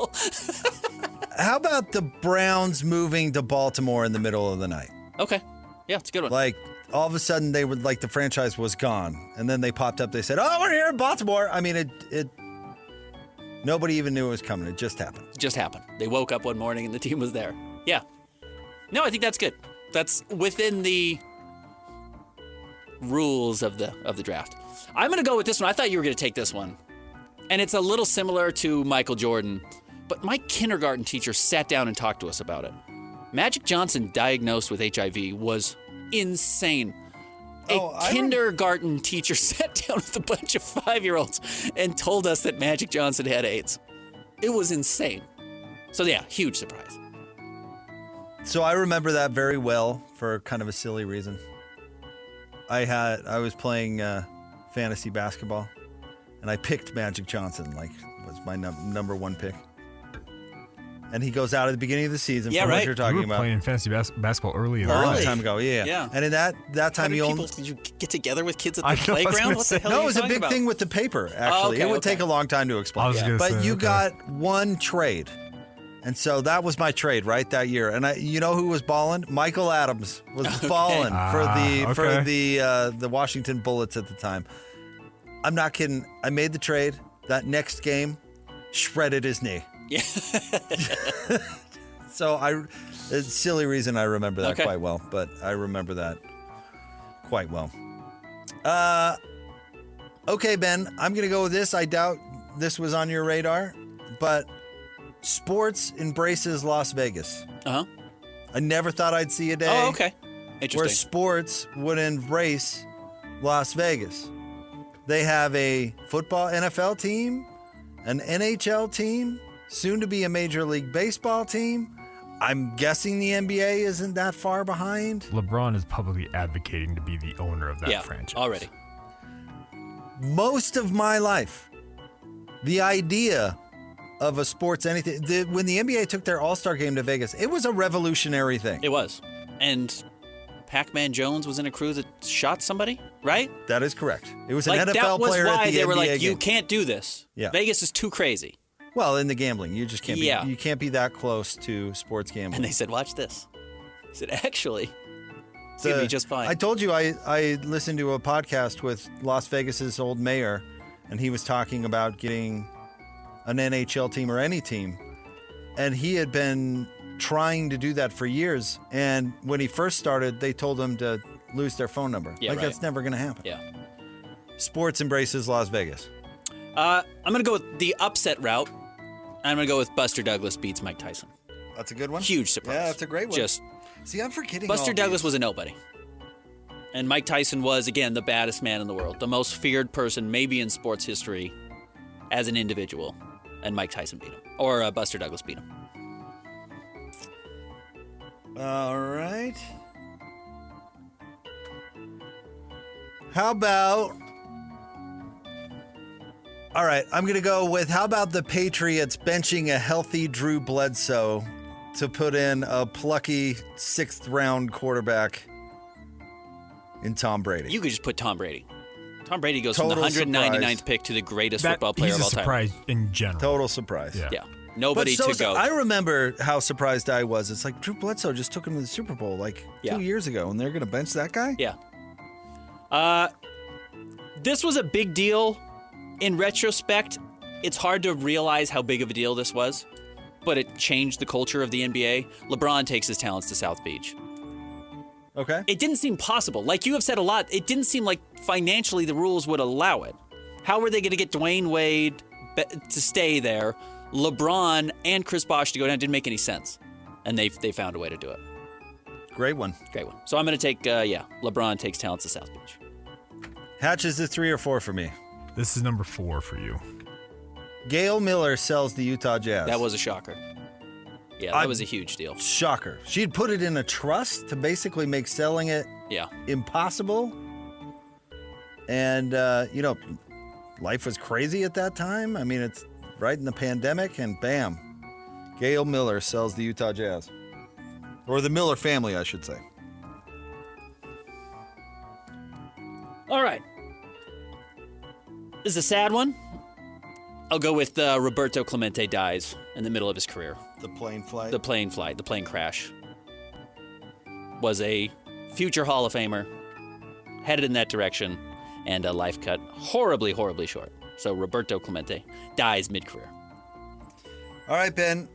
S1: How about the Browns moving to Baltimore in the middle of the night?
S2: Okay. Yeah, it's a good one.
S1: Like, all of a sudden, they would, like, the franchise was gone. And then they popped up. They said, oh, we're here in Baltimore. I mean, nobody even knew it was coming. It just happened.
S2: Just happened. They woke up one morning and the team was there. Yeah. No, I think that's good. That's within the rules of the draft. I'm going to go with this one. I thought you were going to take this one. And it's a little similar to Michael Jordan, but my kindergarten teacher sat down and talked to us about it. Magic Johnson, diagnosed with HIV, was insane. A kindergarten teacher sat down with a bunch of 5-year-olds and told us that Magic Johnson had AIDS. It was insane. So yeah, huge surprise.
S1: So I remember that very well for kind of a silly reason. I was playing fantasy basketball, and I picked Magic Johnson, like was my number one pick. And he goes out at the beginning of the season.
S2: Yeah,
S1: from
S2: right.
S1: What you're talking
S3: You were
S1: about
S3: playing fantasy basketball early in
S1: a long
S2: Early.
S1: time ago. Yeah.
S2: Yeah.
S1: And in that
S2: How
S1: time,
S2: many
S1: you
S2: people
S1: only.
S2: did you get together with kids at the
S3: I know, I was
S2: playground?
S3: gonna
S2: What
S3: say.
S2: the hell
S1: No,
S2: are
S1: it
S2: you
S1: was a
S2: talking
S1: big
S2: about?
S1: thing with the paper. Actually,
S2: okay,
S1: it would
S2: okay.
S1: take a long time to
S3: I
S1: explain.
S3: was gonna
S1: But
S3: say,
S1: you
S3: okay.
S1: got one trade, and so that was my trade right that year. And you know who was balling? Michael Adams was balling for the Washington Bullets at the time. I'm not kidding. I made the trade. That next game, shredded his knee.
S2: Yeah.
S1: So it's a silly reason I remember that
S2: Okay.
S1: quite well, but I remember that quite well. Okay, Ben, I'm going to go with this. I doubt this was on your radar, but sports embraces Las Vegas.
S2: Uh-huh.
S1: I never thought I'd see a day
S2: Oh, okay.
S1: where
S2: Interesting.
S1: sports would embrace Las Vegas. They have a football NFL team, an NHL team, soon to be a Major League Baseball team. I'm guessing the NBA isn't that far behind.
S3: LeBron is publicly advocating to be the owner of that
S2: Yeah,
S3: franchise.
S2: already.
S1: Most of my life, the idea of a sports anything, when the NBA took their All-Star game to Vegas, it was a revolutionary thing.
S2: It was. And Pac-Man Jones was in a crew that shot somebody, right?
S1: That is correct. It was an
S2: Like,
S1: NFL
S2: that was
S1: player
S2: why
S1: at the
S2: they were
S1: NBA
S2: like,
S1: game.
S2: you can't do this.
S1: Yeah.
S2: Vegas is too crazy.
S1: Well, in the gambling, you just can't be.
S2: Yeah.
S1: You can't be that close to sports gambling.
S2: And they said, watch this. I said, actually, it's going to be just fine.
S1: I told you I listened to a podcast with Las Vegas's old mayor, and he was talking about getting an NHL team or any team, and he had been trying to do that for years. And when he first started, they told him to lose their phone number.
S2: Yeah,
S1: like
S2: right.
S1: that's never going to happen.
S2: Yeah.
S1: Sports embraces Las Vegas.
S2: I'm going to go with the upset route. I'm going to go with Buster Douglas beats Mike Tyson.
S1: That's a good one.
S2: Huge surprise.
S1: Yeah, that's a great one.
S2: Just
S1: See, I'm forgetting.
S2: Buster
S1: all
S2: Douglas
S1: these.
S2: was a nobody. And Mike Tyson was, again, the baddest man in the world, the most feared person maybe in sports history as an individual. And Mike Tyson beat him. Or Buster Douglas beat him.
S1: All right. How about... All right, I'm going to go with how about the Patriots benching a healthy Drew Bledsoe to put in a plucky 6th-round quarterback in Tom Brady.
S2: You could just put Tom Brady. Tom Brady goes
S1: Total
S2: from the 199th
S1: surprise.
S2: pick to the greatest football player
S3: he's
S2: of all
S3: a surprise in general.
S1: Total surprise.
S3: Yeah.
S2: time. Yeah. Nobody
S1: But
S2: to go.
S1: I remember how surprised I was. It's like Drew Bledsoe just took him to the Super Bowl like
S2: Yeah.
S1: 2 years ago, and they're going to bench that guy?
S2: Yeah. This was a big deal. In retrospect, it's hard to realize how big of a deal this was, but it changed the culture of the NBA. LeBron takes his talents to South Beach.
S1: Okay.
S2: It didn't seem possible. Like you have said a lot, it didn't seem like financially the rules would allow it. How were they going to get Dwayne Wade to stay there, LeBron and Chris Bosh to go down? It didn't make any sense. And they found a way to do it.
S1: Great one.
S2: Great one. So I'm going to take, LeBron takes talents to South Beach.
S1: Hatch, is it 3 or 4 for me?
S3: This is number 4 for you.
S1: Gail Miller sells the Utah Jazz.
S2: That was a shocker. Yeah, that was a huge deal.
S1: Shocker. She'd put it in a trust to basically make selling it
S2: Yeah.
S1: impossible. And, life was crazy at that time. I mean, it's right in the pandemic, and bam, Gail Miller sells the Utah Jazz. Or the Miller family, I should say.
S2: All right. This is a sad one. I'll go with Roberto Clemente dies in the middle of his career.
S1: The plane flight.
S2: The plane crash. Was a future Hall of Famer, headed in that direction, and a life cut horribly, horribly short. So Roberto Clemente dies mid-career.
S1: All right, Ben.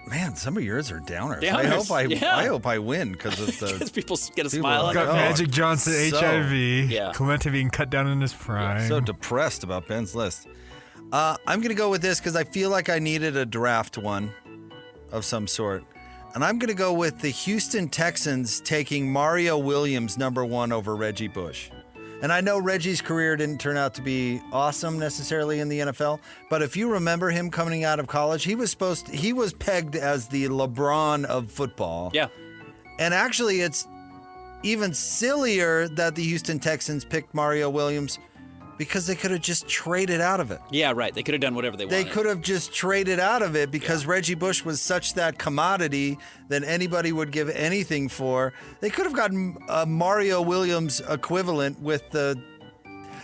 S1: Man, some of yours are downers.
S2: Downers,
S1: I hope I win because of the.
S2: Because people get a
S1: People
S2: smile
S1: are
S2: on
S1: like,
S3: Got
S2: their
S1: oh,
S2: face.
S3: Magic Johnson,
S1: so-
S3: HIV.
S2: Yeah.
S3: Clemente being cut down in his prime.
S1: So depressed about Ben's list. I'm going to go with this because I feel like I needed a draft one of some sort. And I'm going to go with the Houston Texans taking Mario Williams #1 over Reggie Bush. And I know Reggie's career didn't turn out to be awesome necessarily in the NFL, but if you remember him coming out of college, he was pegged as the LeBron of football.
S2: Yeah.
S1: And actually, it's even sillier that the Houston Texans picked Mario Williams because they could have just traded out of it.
S2: Yeah, right. They could have done whatever they
S1: They
S2: wanted.
S1: could have just traded out of it because Reggie Bush was such that commodity that anybody would give anything for. They could have gotten a Mario Williams equivalent with the.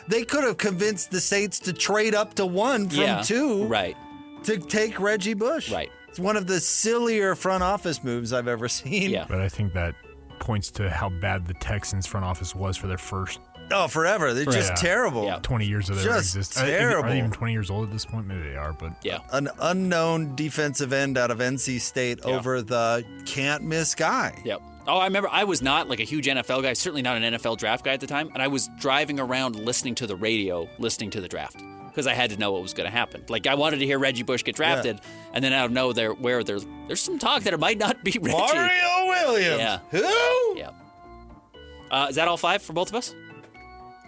S1: They could have convinced the Saints to trade up to 1 from 2
S2: Right.
S1: to take Reggie Bush.
S2: Right.
S1: It's one of the sillier front office moves I've ever seen.
S2: Yeah.
S3: But I think that points to how bad the Texans front office was for their first
S1: Oh, forever. They're just
S3: Yeah.
S1: terrible.
S2: Yeah.
S3: 20 years of their
S1: Just
S3: existence.
S1: terrible.
S3: Are they even 20 years old at this point? Maybe they are, but
S2: Yeah.
S1: An unknown defensive end out of NC State
S2: Yeah.
S1: over the can't miss guy.
S2: Yep. Oh, I remember I was not like a huge NFL guy, certainly not an NFL draft guy at the time, and I was driving around listening to the radio, listening to the draft because I had to know what was going to happen. Like I wanted to hear Reggie Bush get drafted, and then out of nowhere, there's some talk that it might not be Reggie.
S1: Mario Williams.
S2: Yeah.
S1: Who?
S2: Yeah. Is that all 5 for both of us?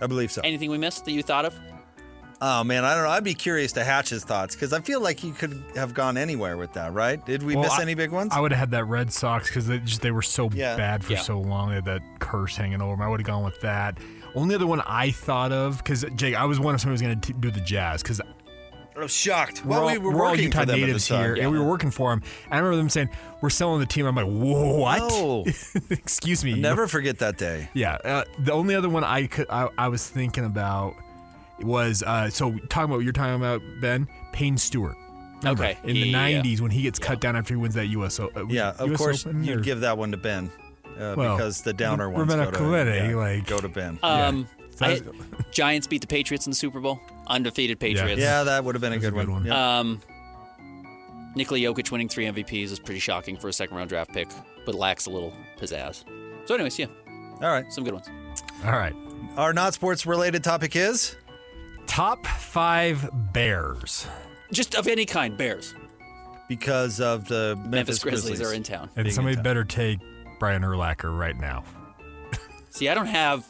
S1: I believe so.
S2: Anything we missed that you thought of?
S1: Oh, man, I don't know. I'd be curious to hatch his thoughts because I feel like he could have gone anywhere with that, right? Did we
S3: Well,
S1: miss any big ones?
S3: I would have had that Red Sox because they were so
S1: Yeah.
S3: bad for
S2: Yeah.
S3: so long. They had that curse hanging over them. I would have gone with that. Only other one I thought of, because Jake, I was one of somebody who was going to do the Jazz because
S1: I was shocked.
S3: we're
S1: We were
S3: all
S1: working
S3: Utah
S1: for them
S3: natives
S1: at the time.
S3: here. Yeah, we were working for them. And I remember them saying, "We're selling the team." I'm like, "Whoa, what?"
S1: No.
S3: Excuse me.
S1: Never forget that day.
S3: Yeah. The only other one I was thinking about was so talking about what you're talking about, Ben, Payne Stewart. Remember,
S2: Okay.
S3: in the
S2: Yeah.
S3: 90s when he gets cut down after he wins that US
S1: Yeah, of
S3: US
S1: course,
S3: Open,
S1: you'd
S3: or-
S1: give that one to Ben
S3: Well,
S1: because the downer ones
S3: Roberto
S1: go to,
S3: Clemente, like-
S1: go to Ben.
S3: So
S2: I had Giants beat the Patriots in the Super Bowl. Undefeated Patriots.
S1: Yeah, that would have been a
S3: That's
S1: good one. Yeah.
S2: Nikola Jokic winning 3 MVPs is pretty shocking for a second-round draft pick, but lacks a little pizzazz. So anyways, yeah,
S1: All right.
S2: some good ones.
S3: All right.
S1: Our not sports related topic is
S3: Top 5 Bears.
S2: Just of any kind, Bears.
S1: because of the
S2: Memphis Grizzlies are in town.
S3: And
S1: Being
S3: somebody
S1: in town.
S3: better take Brian Urlacher right now.
S2: See, I don't have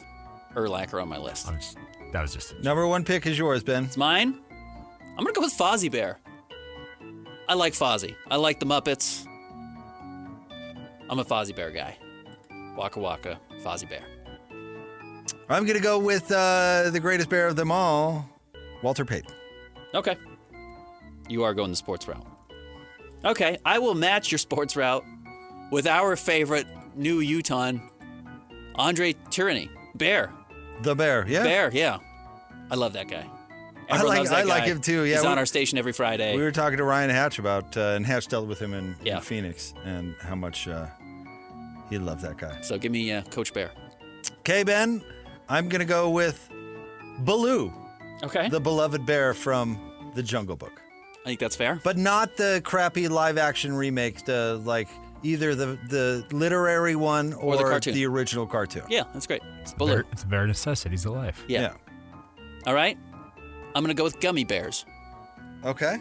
S2: Urlacher on my list.
S3: That was just it.
S1: Number 1 pick is yours, Ben.
S2: It's mine. I'm going to go with Fozzie Bear. I like Fozzie. I like the Muppets. I'm a Fozzie Bear guy. Waka Waka, Fozzie Bear.
S1: I'm going to go with the greatest bear of them all, Walter Payton.
S2: Okay. You are going the sports route. Okay, I will match your sports route with our favorite new Utah, Andre Tyranny. Bear.
S1: The bear, yeah.
S2: Bear, yeah. I love that guy.
S1: I
S2: Everyone
S1: like-
S2: loves that
S1: I like
S2: guy.
S1: him too, yeah.
S2: He's
S1: We-
S2: on our station every Friday.
S1: We were talking to Ryan Hatch about, and Hatch dealt with him in
S2: Yeah.
S1: Phoenix, and how much he loved that guy.
S2: So give me Coach Bear.
S1: Okay, Ben, I'm going to go with Baloo,
S2: Okay.
S1: the beloved bear from The Jungle Book.
S2: I think that's fair.
S1: But not the crappy live-action remake, like either the literary one or
S2: the cartoon.
S1: the original cartoon.
S2: Yeah, that's great. It's Baloo.
S3: It's a bare necessity. He's alive.
S2: Yeah. All right. I'm going to go with gummy bears,
S1: Okay.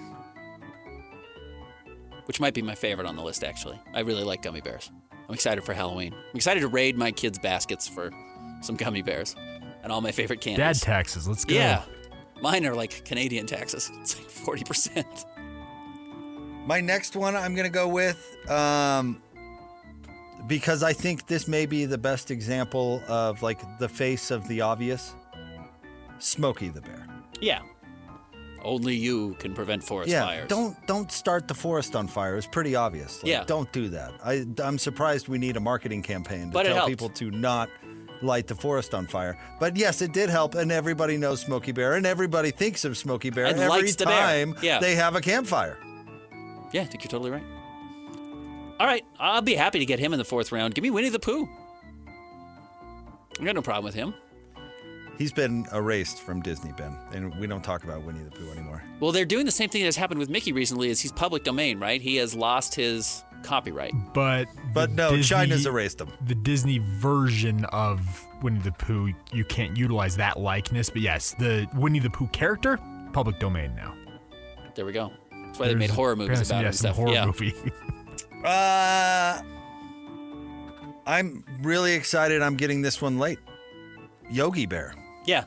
S2: which might be my favorite on the list, actually. I really like gummy bears. I'm excited for Halloween. I'm excited to raid my kids' baskets for some gummy bears and all my favorite candies.
S3: Dad taxes. Let's go.
S2: Yeah. Mine are like Canadian taxes. It's like 40%.
S1: My next one I'm going to go with, because I think this may be the best example of like the face of the obvious, Smokey the Bear.
S2: Yeah. Only you can prevent forest
S1: Yeah,
S2: fires.
S1: don't start the forest on fire. It's pretty obvious. Like,
S2: Yeah.
S1: Don't do that. I'm surprised we need a marketing campaign to
S2: But it
S1: tell
S2: helped.
S1: people to not light the forest on fire. But yes, it did help, and everybody knows Smokey Bear, and everybody thinks of Smokey Bear
S2: And
S1: every
S2: likes the bear.
S1: time
S2: Yeah.
S1: they have a campfire.
S2: Yeah, I think you're totally right. All right, I'll be happy to get him in the 4th round. Give me Winnie the Pooh. I got no problem with him.
S1: He's been erased from Disney, Ben, and we don't talk about Winnie the Pooh anymore.
S2: Well, they're doing the same thing that's happened with Mickey recently. Is he's public domain, right? He has lost his copyright.
S3: But
S1: No,
S3: Disney-
S1: China's erased him.
S3: The Disney version of Winnie the Pooh, you can't utilize that likeness. But yes, the Winnie the Pooh character, public domain now.
S2: There we go. That's why they made horror movies
S3: Yes,
S2: about it and
S3: some
S2: stuff.
S3: horror
S2: Yeah.
S3: movie.
S1: I'm really excited. I'm getting this one late. Yogi Bear,
S2: Yeah.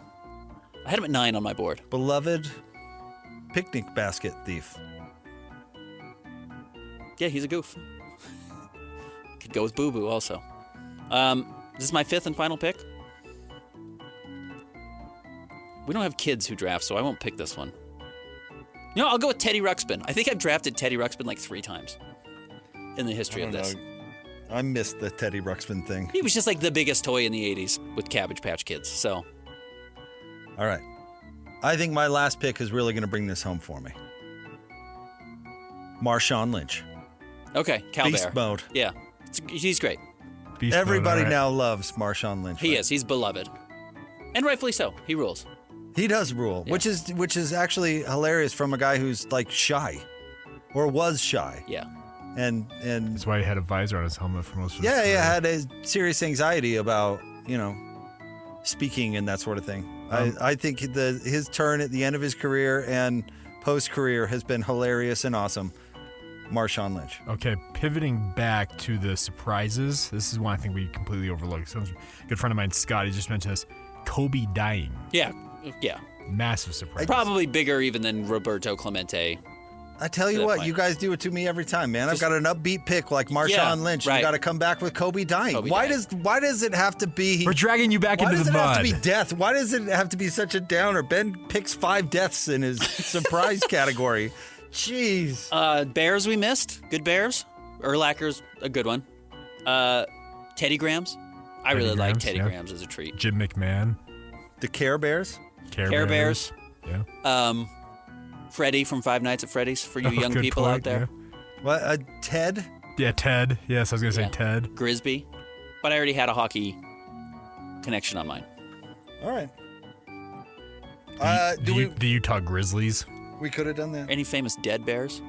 S2: I had him at 9 on my board.
S1: beloved picnic basket thief.
S2: Yeah, he's a goof. Could go with Boo Boo also. This is my 5th and final pick. We don't have kids who draft, so I won't pick this one. You know, I'll go with Teddy Ruxpin. I think I've drafted Teddy Ruxpin like 3 times in the history of this.
S1: I missed the Teddy Ruxpin thing.
S2: He was just like the biggest toy in the 80s with Cabbage Patch Kids. So,
S1: All right. I think my last pick is really going to bring this home for me. Marshawn Lynch.
S2: okay, Cal
S1: Beast
S2: Bear.
S1: mode.
S2: Yeah, he's great.
S3: Beast mode,
S1: Everybody
S3: all right.
S1: now loves Marshawn Lynch.
S2: He
S1: right?
S2: is. He's beloved. And rightfully so. He rules.
S1: He does rule,
S2: Yeah.
S1: which is actually hilarious from a guy who's like shy or was shy.
S2: Yeah.
S1: And
S3: That's why he had a visor on his helmet for most of his
S1: yeah,
S3: career.
S1: had a serious anxiety about, speaking and that sort of thing. I think his turn at the end of his career and post-career has been hilarious and awesome. Marshawn Lynch.
S3: Okay, pivoting back to the surprises. This is one I think we completely overlooked. So a good friend of mine, Scott, he just mentioned this. Kobe dying.
S2: Yeah. Yeah.
S3: Massive surprise.
S2: Probably bigger even than Roberto Clemente.
S1: I tell you
S2: That
S1: what,
S2: point.
S1: you guys do it to me every time, man. I've
S2: Just-
S1: got an upbeat pick like Marshawn
S2: Yeah,
S1: Lynch.
S2: right.
S1: You got to come back with Kobe dying.
S2: Kobe
S1: why
S2: dying.
S1: does it have to be?
S3: We're dragging you back
S1: Why
S3: into
S1: does
S3: the
S1: it have
S3: mud.
S1: to be death? Why does it have to be such a downer? Ben picks 5 deaths in his surprise category. Jeez.
S2: Bears we missed. Good Bears. Urlacher's a good one. Teddy Grahams. I really like
S3: Grahams,
S2: Teddy
S3: yeah.
S2: Grahams as a treat.
S3: Jim McMahon.
S1: The Care Bears.
S2: Care Bears.
S3: Yeah.
S2: Freddie from Five Nights at Freddy's for you young
S3: Good
S2: people
S3: point,
S2: out there.
S1: What? Ted?
S3: Yeah, Ted. Yes, I was going to say
S2: Yeah.
S3: Ted.
S2: Grisby. But I already had a hockey connection on mine.
S1: All right.
S3: The Utah Grizzlies.
S1: We could have done that.
S2: Any famous dead Bears?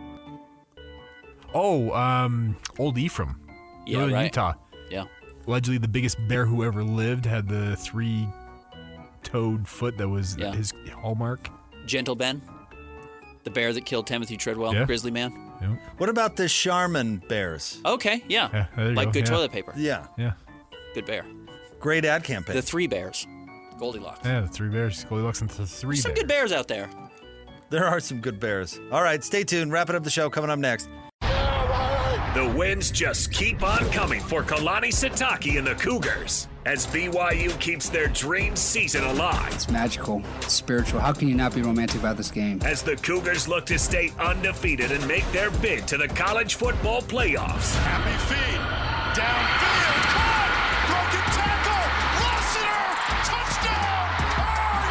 S3: Oh, Old Ephraim.
S2: Yeah,
S3: Northern
S2: right.
S3: Utah.
S2: Yeah.
S3: Allegedly the biggest bear who ever lived, had the 3-toed foot that was
S2: Yeah.
S3: his hallmark.
S2: Gentle Ben. The bear that killed Timothy Treadwell.
S3: Yeah.
S2: Grizzly Man.
S3: Yep.
S1: What about the Charmin Bears?
S2: Okay, yeah.
S3: Yeah, there you
S2: like
S3: go,
S2: good
S3: yeah.
S2: toilet paper.
S1: Yeah.
S3: Yeah.
S2: Good bear.
S1: Great ad campaign.
S2: The 3 Bears. Goldilocks.
S3: Yeah, the 3 bears. Goldilocks and the 3
S2: There's some
S3: bears.
S2: good bears out there.
S1: There are some good bears. All right, stay tuned. Wrapping up the show coming up next.
S4: The wins just keep on coming for Kalani Sitake and the Cougars as BYU keeps their dream season alive.
S5: It's magical. It's spiritual. How can you not be romantic about this game?
S4: As the Cougars look to stay undefeated and make their bid to the college football playoffs.
S6: Happy feet. Downfield. Caught. Broken tackle. Lassiter. Touchdown.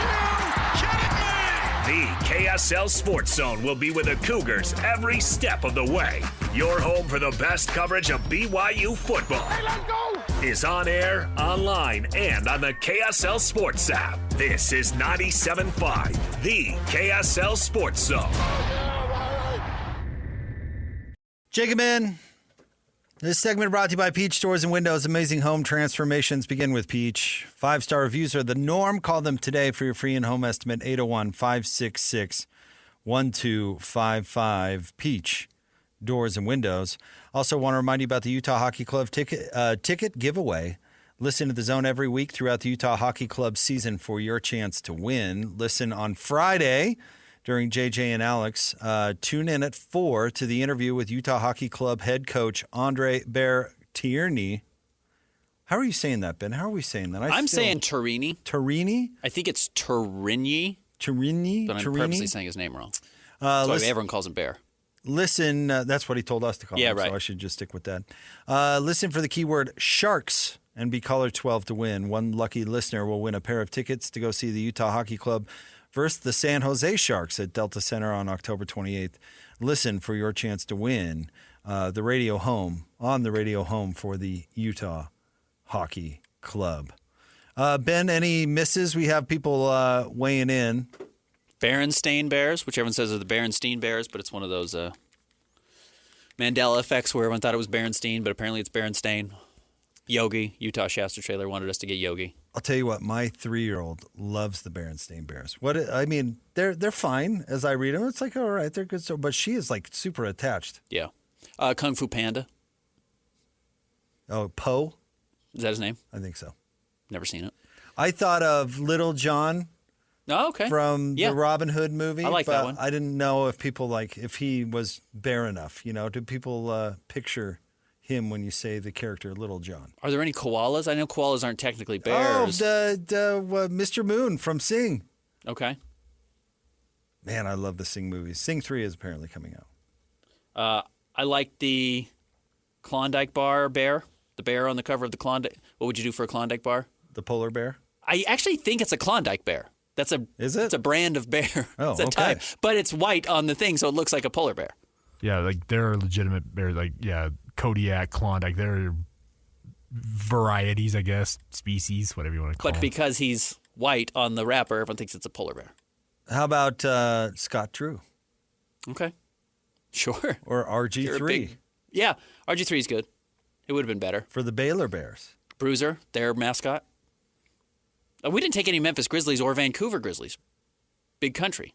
S6: Are you kidding me?
S4: The KSL Sports Zone will be with the Cougars every step of the way. Your home for the best coverage of BYU football.
S6: Hey, let's go!
S4: Is on air, online, and on the KSL Sports app. This is 97.5, the KSL Sports Zone.
S1: Jacobin. This segment brought to you by Peach Doors and Windows. Amazing home transformations begin with Peach. 5-star reviews are the norm. Call them today for your free in-home estimate, 801-566-1255. Peach Doors and Windows. Also want to remind you about the Utah Hockey Club ticket giveaway. Listen to The Zone every week throughout the Utah Hockey Club season for your chance to win. Listen on Friday during JJ and Alex. Tune in at 4 to the interview with Utah Hockey Club head coach Andre Bertierney. How are you saying that, Ben? How are we saying that?
S2: I'm saying Torini.
S1: Torini?
S2: I think it's Torini,
S1: Torini?
S2: but I'm
S1: Torini?
S2: purposely saying his name wrong. That's why
S1: listen,
S2: everyone calls him Bear.
S1: listen that's what he told us to call
S2: Yeah,
S1: him,
S2: right.
S1: so I should just stick with that. Listen for the keyword Sharks and be caller 12 to win. One lucky listener will win a pair of tickets to go see the Utah Hockey Club versus the San Jose Sharks at Delta Center on October 28th. Listen for your chance to win the radio home for the Utah Hockey Club. Ben, any misses? We have people weighing in.
S2: Berenstain Bears, which everyone says are the Berenstein Bears, but it's one of those Mandela effects where everyone thought it was Berenstein, but apparently it's Berenstain. Yogi, Utah Shasta Trailer wanted us to get Yogi.
S1: I'll tell you what, my 3-year-old loves the Berenstain Bears. They're fine as I read them. It's like, all right, they're good. So, but she is like super attached.
S2: Yeah. Kung Fu Panda.
S1: Oh, Poe?
S2: Is that his name?
S1: I think so.
S2: Never seen it.
S1: I thought of Little John
S2: Oh, okay.
S1: from
S2: Yeah.
S1: the Robin Hood movie.
S2: I like
S1: but
S2: that one.
S1: I didn't know if people if he was bear enough. Do people picture him when you say the character Little John?
S2: Are there any koalas? I know koalas aren't technically bears.
S1: Oh, the Mr. Moon from Sing.
S2: Okay.
S1: Man, I love the Sing movies. Sing 3 is apparently coming out.
S2: I like the Klondike Bar bear. The bear on the cover of the Klondike. What would you do for a Klondike bar?
S1: The polar bear.
S2: I actually think it's a Klondike bear. Is it? It's a brand of bear.
S1: Oh,
S2: it's a
S1: okay.
S2: type, but it's white on the thing, so it looks like a polar bear.
S3: Yeah, like they're legitimate bears. Kodiak, Klondike. They're varieties, I guess, species, whatever you want to call
S2: But
S3: them.
S2: because he's white on the wrapper, everyone thinks it's a polar bear.
S1: How about Scott Drew
S2: Okay. Sure.
S1: or
S2: You're a
S1: RG3
S2: big- Yeah, RG3 is good. It would have been better.
S1: for the Baylor Bears?
S2: Bruiser, their mascot. We didn't take any Memphis Grizzlies or Vancouver Grizzlies. Big country.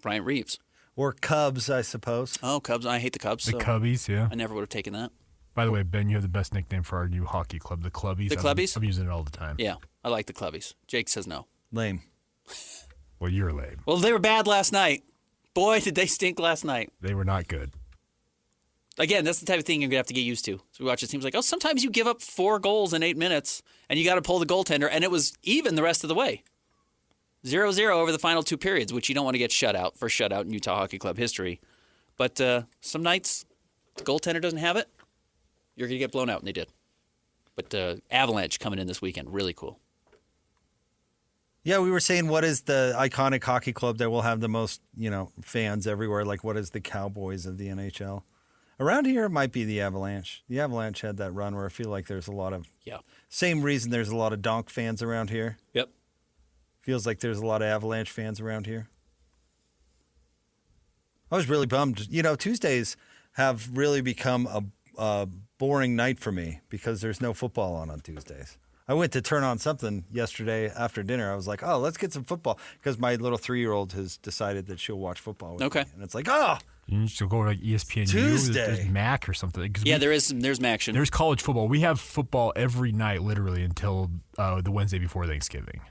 S2: Bryant Reeves.
S1: Or Cubs, I suppose.
S2: Oh, Cubs. I hate the Cubs.
S3: the
S2: so
S3: Cubbies, yeah.
S2: I never would have taken that.
S3: By the way, Ben, you have the best nickname for our new hockey club, the Clubbies.
S2: The Clubbies?
S3: I'm using it all the time.
S2: Yeah, I like the Clubbies. Jake says no.
S1: Lame.
S3: Well, you're lame.
S2: Well, they were bad last night. Boy, did they stink last night.
S3: They were not good.
S2: Again, that's the type of thing you're going to have to get used to. So we watch it seems like, sometimes you give up 4 goals in 8 minutes, and you got to pull the goaltender, and it was even the rest of the way. 0-0 over the final 2 periods, which you don't want to get first shutout in Utah Hockey Club history. But some nights, the goaltender doesn't have it, you're going to get blown out, and they did. But Avalanche coming in this weekend, really cool.
S1: Yeah, we were saying what is the iconic hockey club that will have the most, fans everywhere? Like, what is the Cowboys of the NHL? Around here, it might be the Avalanche. The Avalanche had that run where I feel like there's a lot of same reason there's a lot of Donk fans around here.
S2: Yep.
S1: Feels like there's a lot of Avalanche fans around here. I was really bummed. Tuesdays have really become a boring night for me because there's no football on Tuesdays. I went to turn on something yesterday after dinner. I was like, oh, let's get some football because my little 3-year-old has decided that she'll watch football with me. And it's like,
S3: You need to go to like ESPN
S1: Tuesday.
S3: There's Mac or something.
S2: Yeah, there's action.
S3: There's college football. We have football every night, literally, until the Wednesday before Thanksgiving.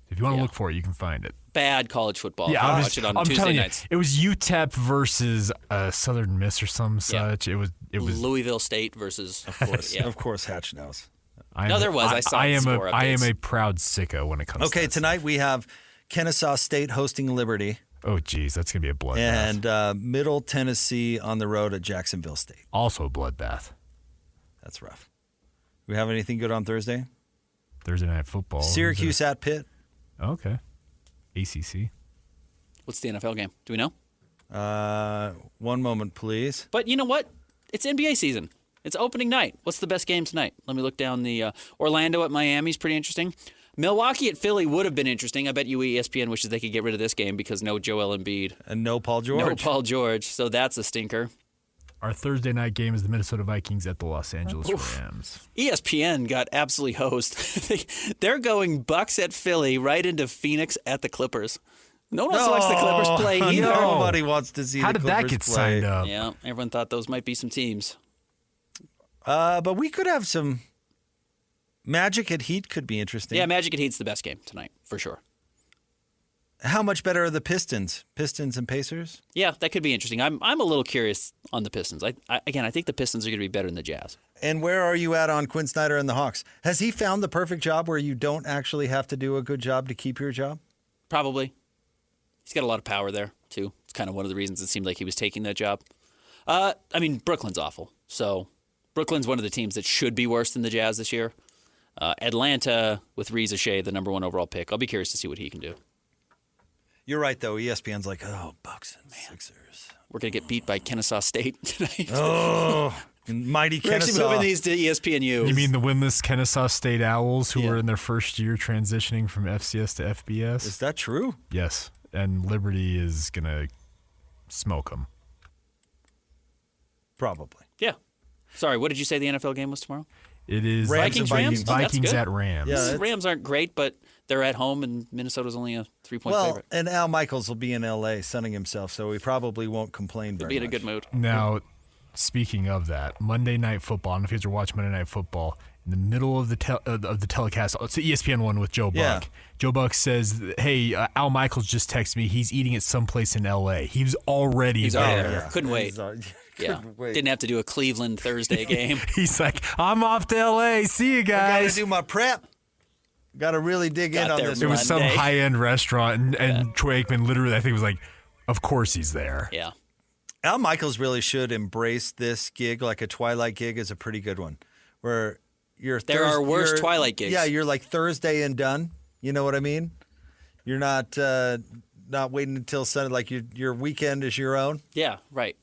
S3: If you want to look for it, you can find it.
S2: Bad college football.
S3: Yeah,
S2: I watch it on
S3: I'm
S2: Tuesday
S3: telling
S2: nights.
S3: You, it was UTEP versus Southern Miss or some such. It was
S2: Louisville State versus, of course.
S1: Of course, Hatch knows.
S2: There was. I saw the score
S3: I am
S2: updates.
S3: a proud sicko when it comes to
S1: Okay,
S3: this.
S1: tonight we have Kennesaw State hosting Liberty
S3: Oh, geez, that's going to be a bloodbath.
S1: and Middle Tennessee on the road at Jacksonville State.
S3: Also a bloodbath.
S1: That's rough. We have anything good on Thursday?
S3: Thursday Night Football.
S1: Syracuse at Pitt.
S3: Okay. ACC.
S2: What's the NFL game? Do we know?
S1: One moment, please.
S2: But you know what? It's NBA season. It's opening night. What's the best game tonight? Let me look down the Orlando at Miami is pretty interesting. Milwaukee at Philly would have been interesting. I bet you ESPN wishes they could get rid of this game because no Joel Embiid.
S1: And no Paul George.
S2: No Paul George. So that's a stinker.
S3: Our Thursday night game is the Minnesota Vikings at the Los Angeles Rams.
S2: ESPN got absolutely hosed. They're going Bucks at Philly right into Phoenix at the Clippers. No one wants to watch the Clippers play either.
S1: Nobody wants to see
S3: How
S1: the
S3: did that
S1: Clippers
S3: get
S1: play.
S3: signed up?
S2: Yeah, everyone thought those might be some teams.
S1: But we could have some Magic at Heat could be interesting.
S2: Yeah, Magic at Heat's the best game tonight, for sure.
S1: How much better are the Pistons? Pistons and Pacers?
S2: Yeah, that could be interesting. I'm a little curious on the Pistons. I think the Pistons are going to be better than the Jazz.
S1: And where are you at on Quinn Snyder and the Hawks? Has he found the perfect job where you don't actually have to do a good job to keep your job?
S2: Probably. He's got a lot of power there, too. It's kind of one of the reasons it seemed like he was taking that job. Brooklyn's awful. So Brooklyn's one of the teams that should be worse than the Jazz this year. Atlanta with Reza Shea, the number 1 overall pick. I'll be curious to see what he can do.
S1: You're right, though. ESPN's like, oh, Bucks and Sixers.
S2: We're going to get beat by Kennesaw State tonight.
S1: Oh, mighty
S2: We're actually
S1: Kennesaw.
S2: moving these to ESPNU.
S3: You mean the winless Kennesaw State Owls who
S2: Yeah.
S3: were in their first year transitioning from FCS to FBS?
S1: Is that true?
S3: Yes. And Liberty is going to smoke them.
S1: Probably.
S2: Yeah. Sorry, what did you say the NFL game was tomorrow?
S3: It is
S1: Rams and
S2: Vikings? Oh, that's
S3: Vikings
S2: good.
S3: at Rams.
S1: Yeah,
S2: The
S1: it's-
S2: Rams aren't great, but they're at home, and Minnesota's only a 3-point
S1: Well,
S2: favorite.
S1: and Al Michaels will be in L.A. sunning himself, so he probably won't complain
S2: They'll
S1: very
S2: be in a
S1: much.
S2: good mood.
S3: Now, speaking of that, Monday Night Football. I don't know if you guys are watching Monday Night Football. In the middle of the telecast, it's the ESPN one with Joe Buck.
S1: Yeah.
S3: Joe Buck says, "Hey, Al Michaels just texted me. He's eating at someplace in L.A. He was already
S2: He's
S3: there.
S2: already there. Couldn't wait. Yeah.
S1: Couldn't wait.
S2: Didn't have to do a Cleveland Thursday game.
S3: He's like, I'm off to L.A. See you
S1: Gotta
S3: guys.
S1: do my prep. Gotta really dig in
S2: Got
S1: on
S2: there
S1: this.
S3: It was some
S2: Monday.
S3: high-end restaurant, and Troy Aikman literally, I think, was like, "Of course he's there."
S2: Yeah.
S1: Al Michaels really should embrace this gig. Like a Twilight gig is a pretty good one, where you're.
S2: There are worse Twilight gigs.
S1: Yeah, you're like Thursday and done. You know what I mean? You're not waiting until Sunday. Like your weekend is your own.
S2: Yeah, right.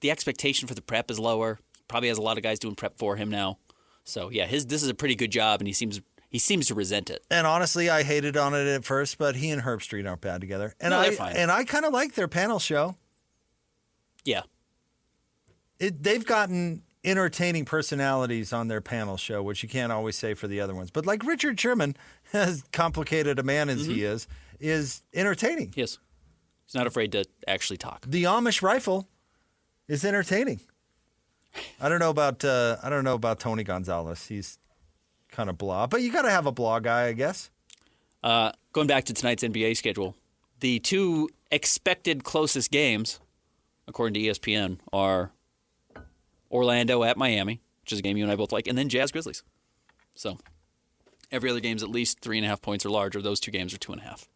S2: The expectation for the prep is lower. Probably has a lot of guys doing prep for him now. So yeah, this is a pretty good job, and he seems to resent it.
S1: And honestly, I hated on it at first, but he and Herb Street aren't bad together. And
S2: No, they're fine.
S1: I kind of like their panel show.
S2: Yeah.
S1: They've gotten entertaining personalities on their panel show, which you can't always say for the other ones. But like Richard Sherman, as complicated a man as he is entertaining.
S2: Yes. He's not afraid to actually talk.
S1: The Amish Rifle is entertaining. I don't know about Tony Gonzalez. He's kind of blah, but you got to have a blah guy, I guess.
S2: Going back to tonight's NBA schedule, the 2 expected closest games, according to ESPN, are Orlando at Miami, which is a game you and I both like, and then Jazz Grizzlies. So every other game's at least 3.5 points or larger. Those 2 games are 2.5.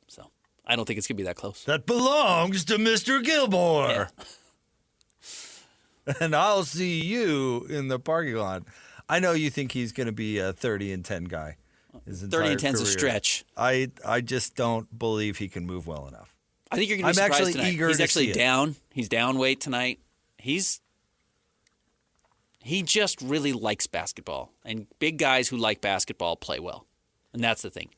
S2: So I don't think it's going to be that close.
S1: That belongs to Mr. Gilmore.
S2: Yeah.
S1: And I'll see you in the parking lot. I know you think he's going to be a 30-10 guy.
S2: 30 and 10's a stretch.
S1: I just don't believe he can move well enough.
S2: I think you're going to be
S1: I'm
S2: surprised
S1: actually
S2: tonight.
S1: eager
S2: He's
S1: to
S2: actually
S1: see it.
S2: down. He's down weight tonight. He just really likes basketball. And big guys who like basketball play well. And that's the thing.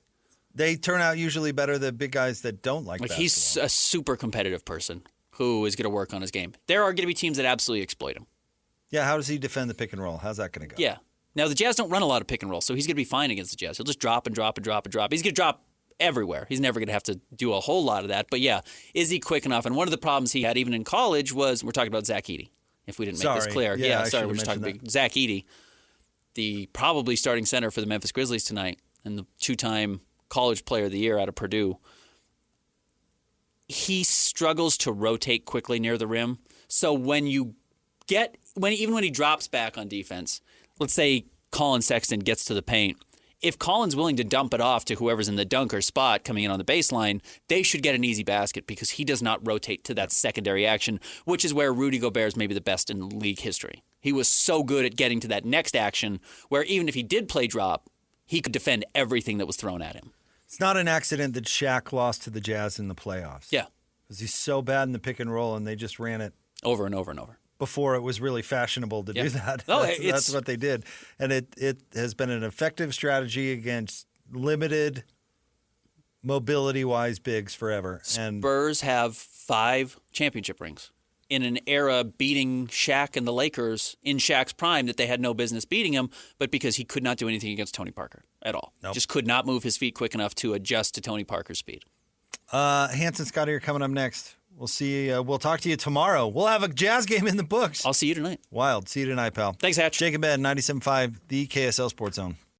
S1: They turn out usually better than big guys that don't like basketball.
S2: He's a super competitive person who is going to work on his game. There are going to be teams that absolutely exploit him.
S1: Yeah, how does he defend the pick and roll? How's that going to go?
S2: Yeah. Now, the Jazz don't run a lot of pick and roll, so he's going to be fine against the Jazz. He'll just drop and drop and drop and drop. He's going to drop everywhere. He's never going to have to do a whole lot of that. But yeah, is he quick enough? And one of the problems he had even in college was, we're talking about Zach Edey, if we didn't make this
S1: Sorry.
S2: clear.
S1: Yeah, I
S2: sorry,
S1: should've
S2: we're just talking
S1: mentioned
S2: about Zach Edey, the probably starting center for the Memphis Grizzlies tonight and the 2-time college player of the year out of Purdue. He struggles to rotate quickly near the rim. So when even when he drops back on defense, let's say Colin Sexton gets to the paint, if Colin's willing to dump it off to whoever's in the dunker spot coming in on the baseline, they should get an easy basket because he does not rotate to that secondary action, which is where Rudy Gobert is maybe the best in league history. He was so good at getting to that next action where even if he did play drop, he could defend everything that was thrown at him.
S1: It's not an accident that Shaq lost to the Jazz in the playoffs.
S2: Yeah,
S1: Because he's so bad in the pick and roll, and they just ran it
S2: over and over and over.
S1: before it was really fashionable to do that.
S2: No,
S1: That's what they did. And it has been an effective strategy against limited mobility-wise bigs forever. And
S2: Spurs have 5 championship rings in an era beating Shaq and the Lakers in Shaq's prime that they had no business beating him, but because he could not do anything against Tony Parker at all.
S1: Nope.
S2: Just could not move his feet quick enough to adjust to Tony Parker's speed.
S1: Hanson Scott here coming up next. We'll see. We'll talk to you tomorrow. We'll have a Jazz game in the books.
S2: I'll see you tonight.
S1: Wild. See you tonight, pal.
S2: Thanks, Hatch.
S1: Jacob Ed, 97.5, the KSL Sports Zone.